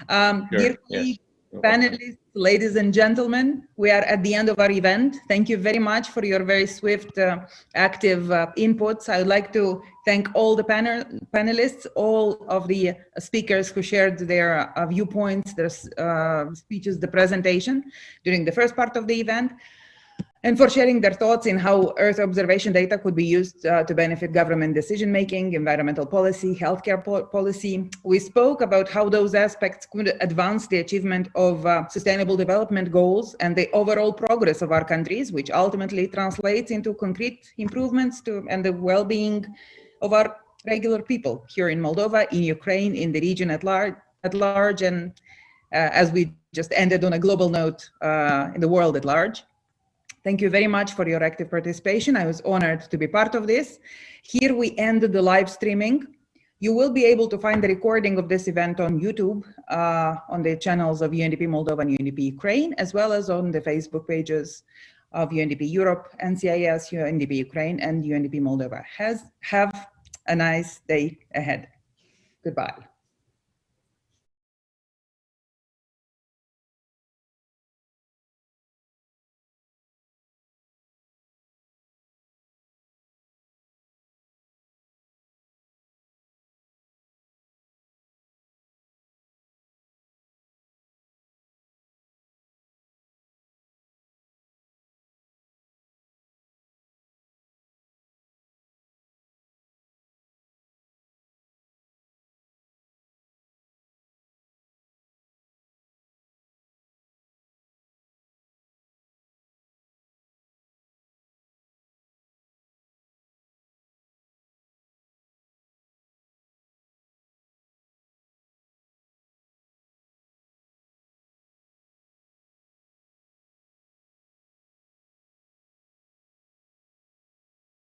S1: Dear colleagues, panelists, ladies and gentlemen, we are at the end of our event. Thank you very much for your very swift, active inputs. I would like to thank all the panelists, all of the speakers who shared their viewpoints, their speeches, the presentation during the first part of the event, and for sharing their thoughts in how Earth observation data could be used to benefit government decision-making, environmental policy, healthcare policy. We spoke about how those aspects could advance the achievement of sustainable development goals and the overall progress of our countries, which ultimately translates into concrete improvements and the well-being of our regular people here in Moldova, in Ukraine, in the region at large, and as we just ended on a global note, in the world at large. Thank you very much for your active participation. I was honored to be part of this. Here we end the live streaming. You will be able to find the recording of this event on YouTube, on the channels of UNDP Moldova and UNDP Ukraine, as well as on the Facebook pages of UNDP Europe, NCIS, UNDP Ukraine, and UNDP Moldova. Have a nice day ahead. Goodbye.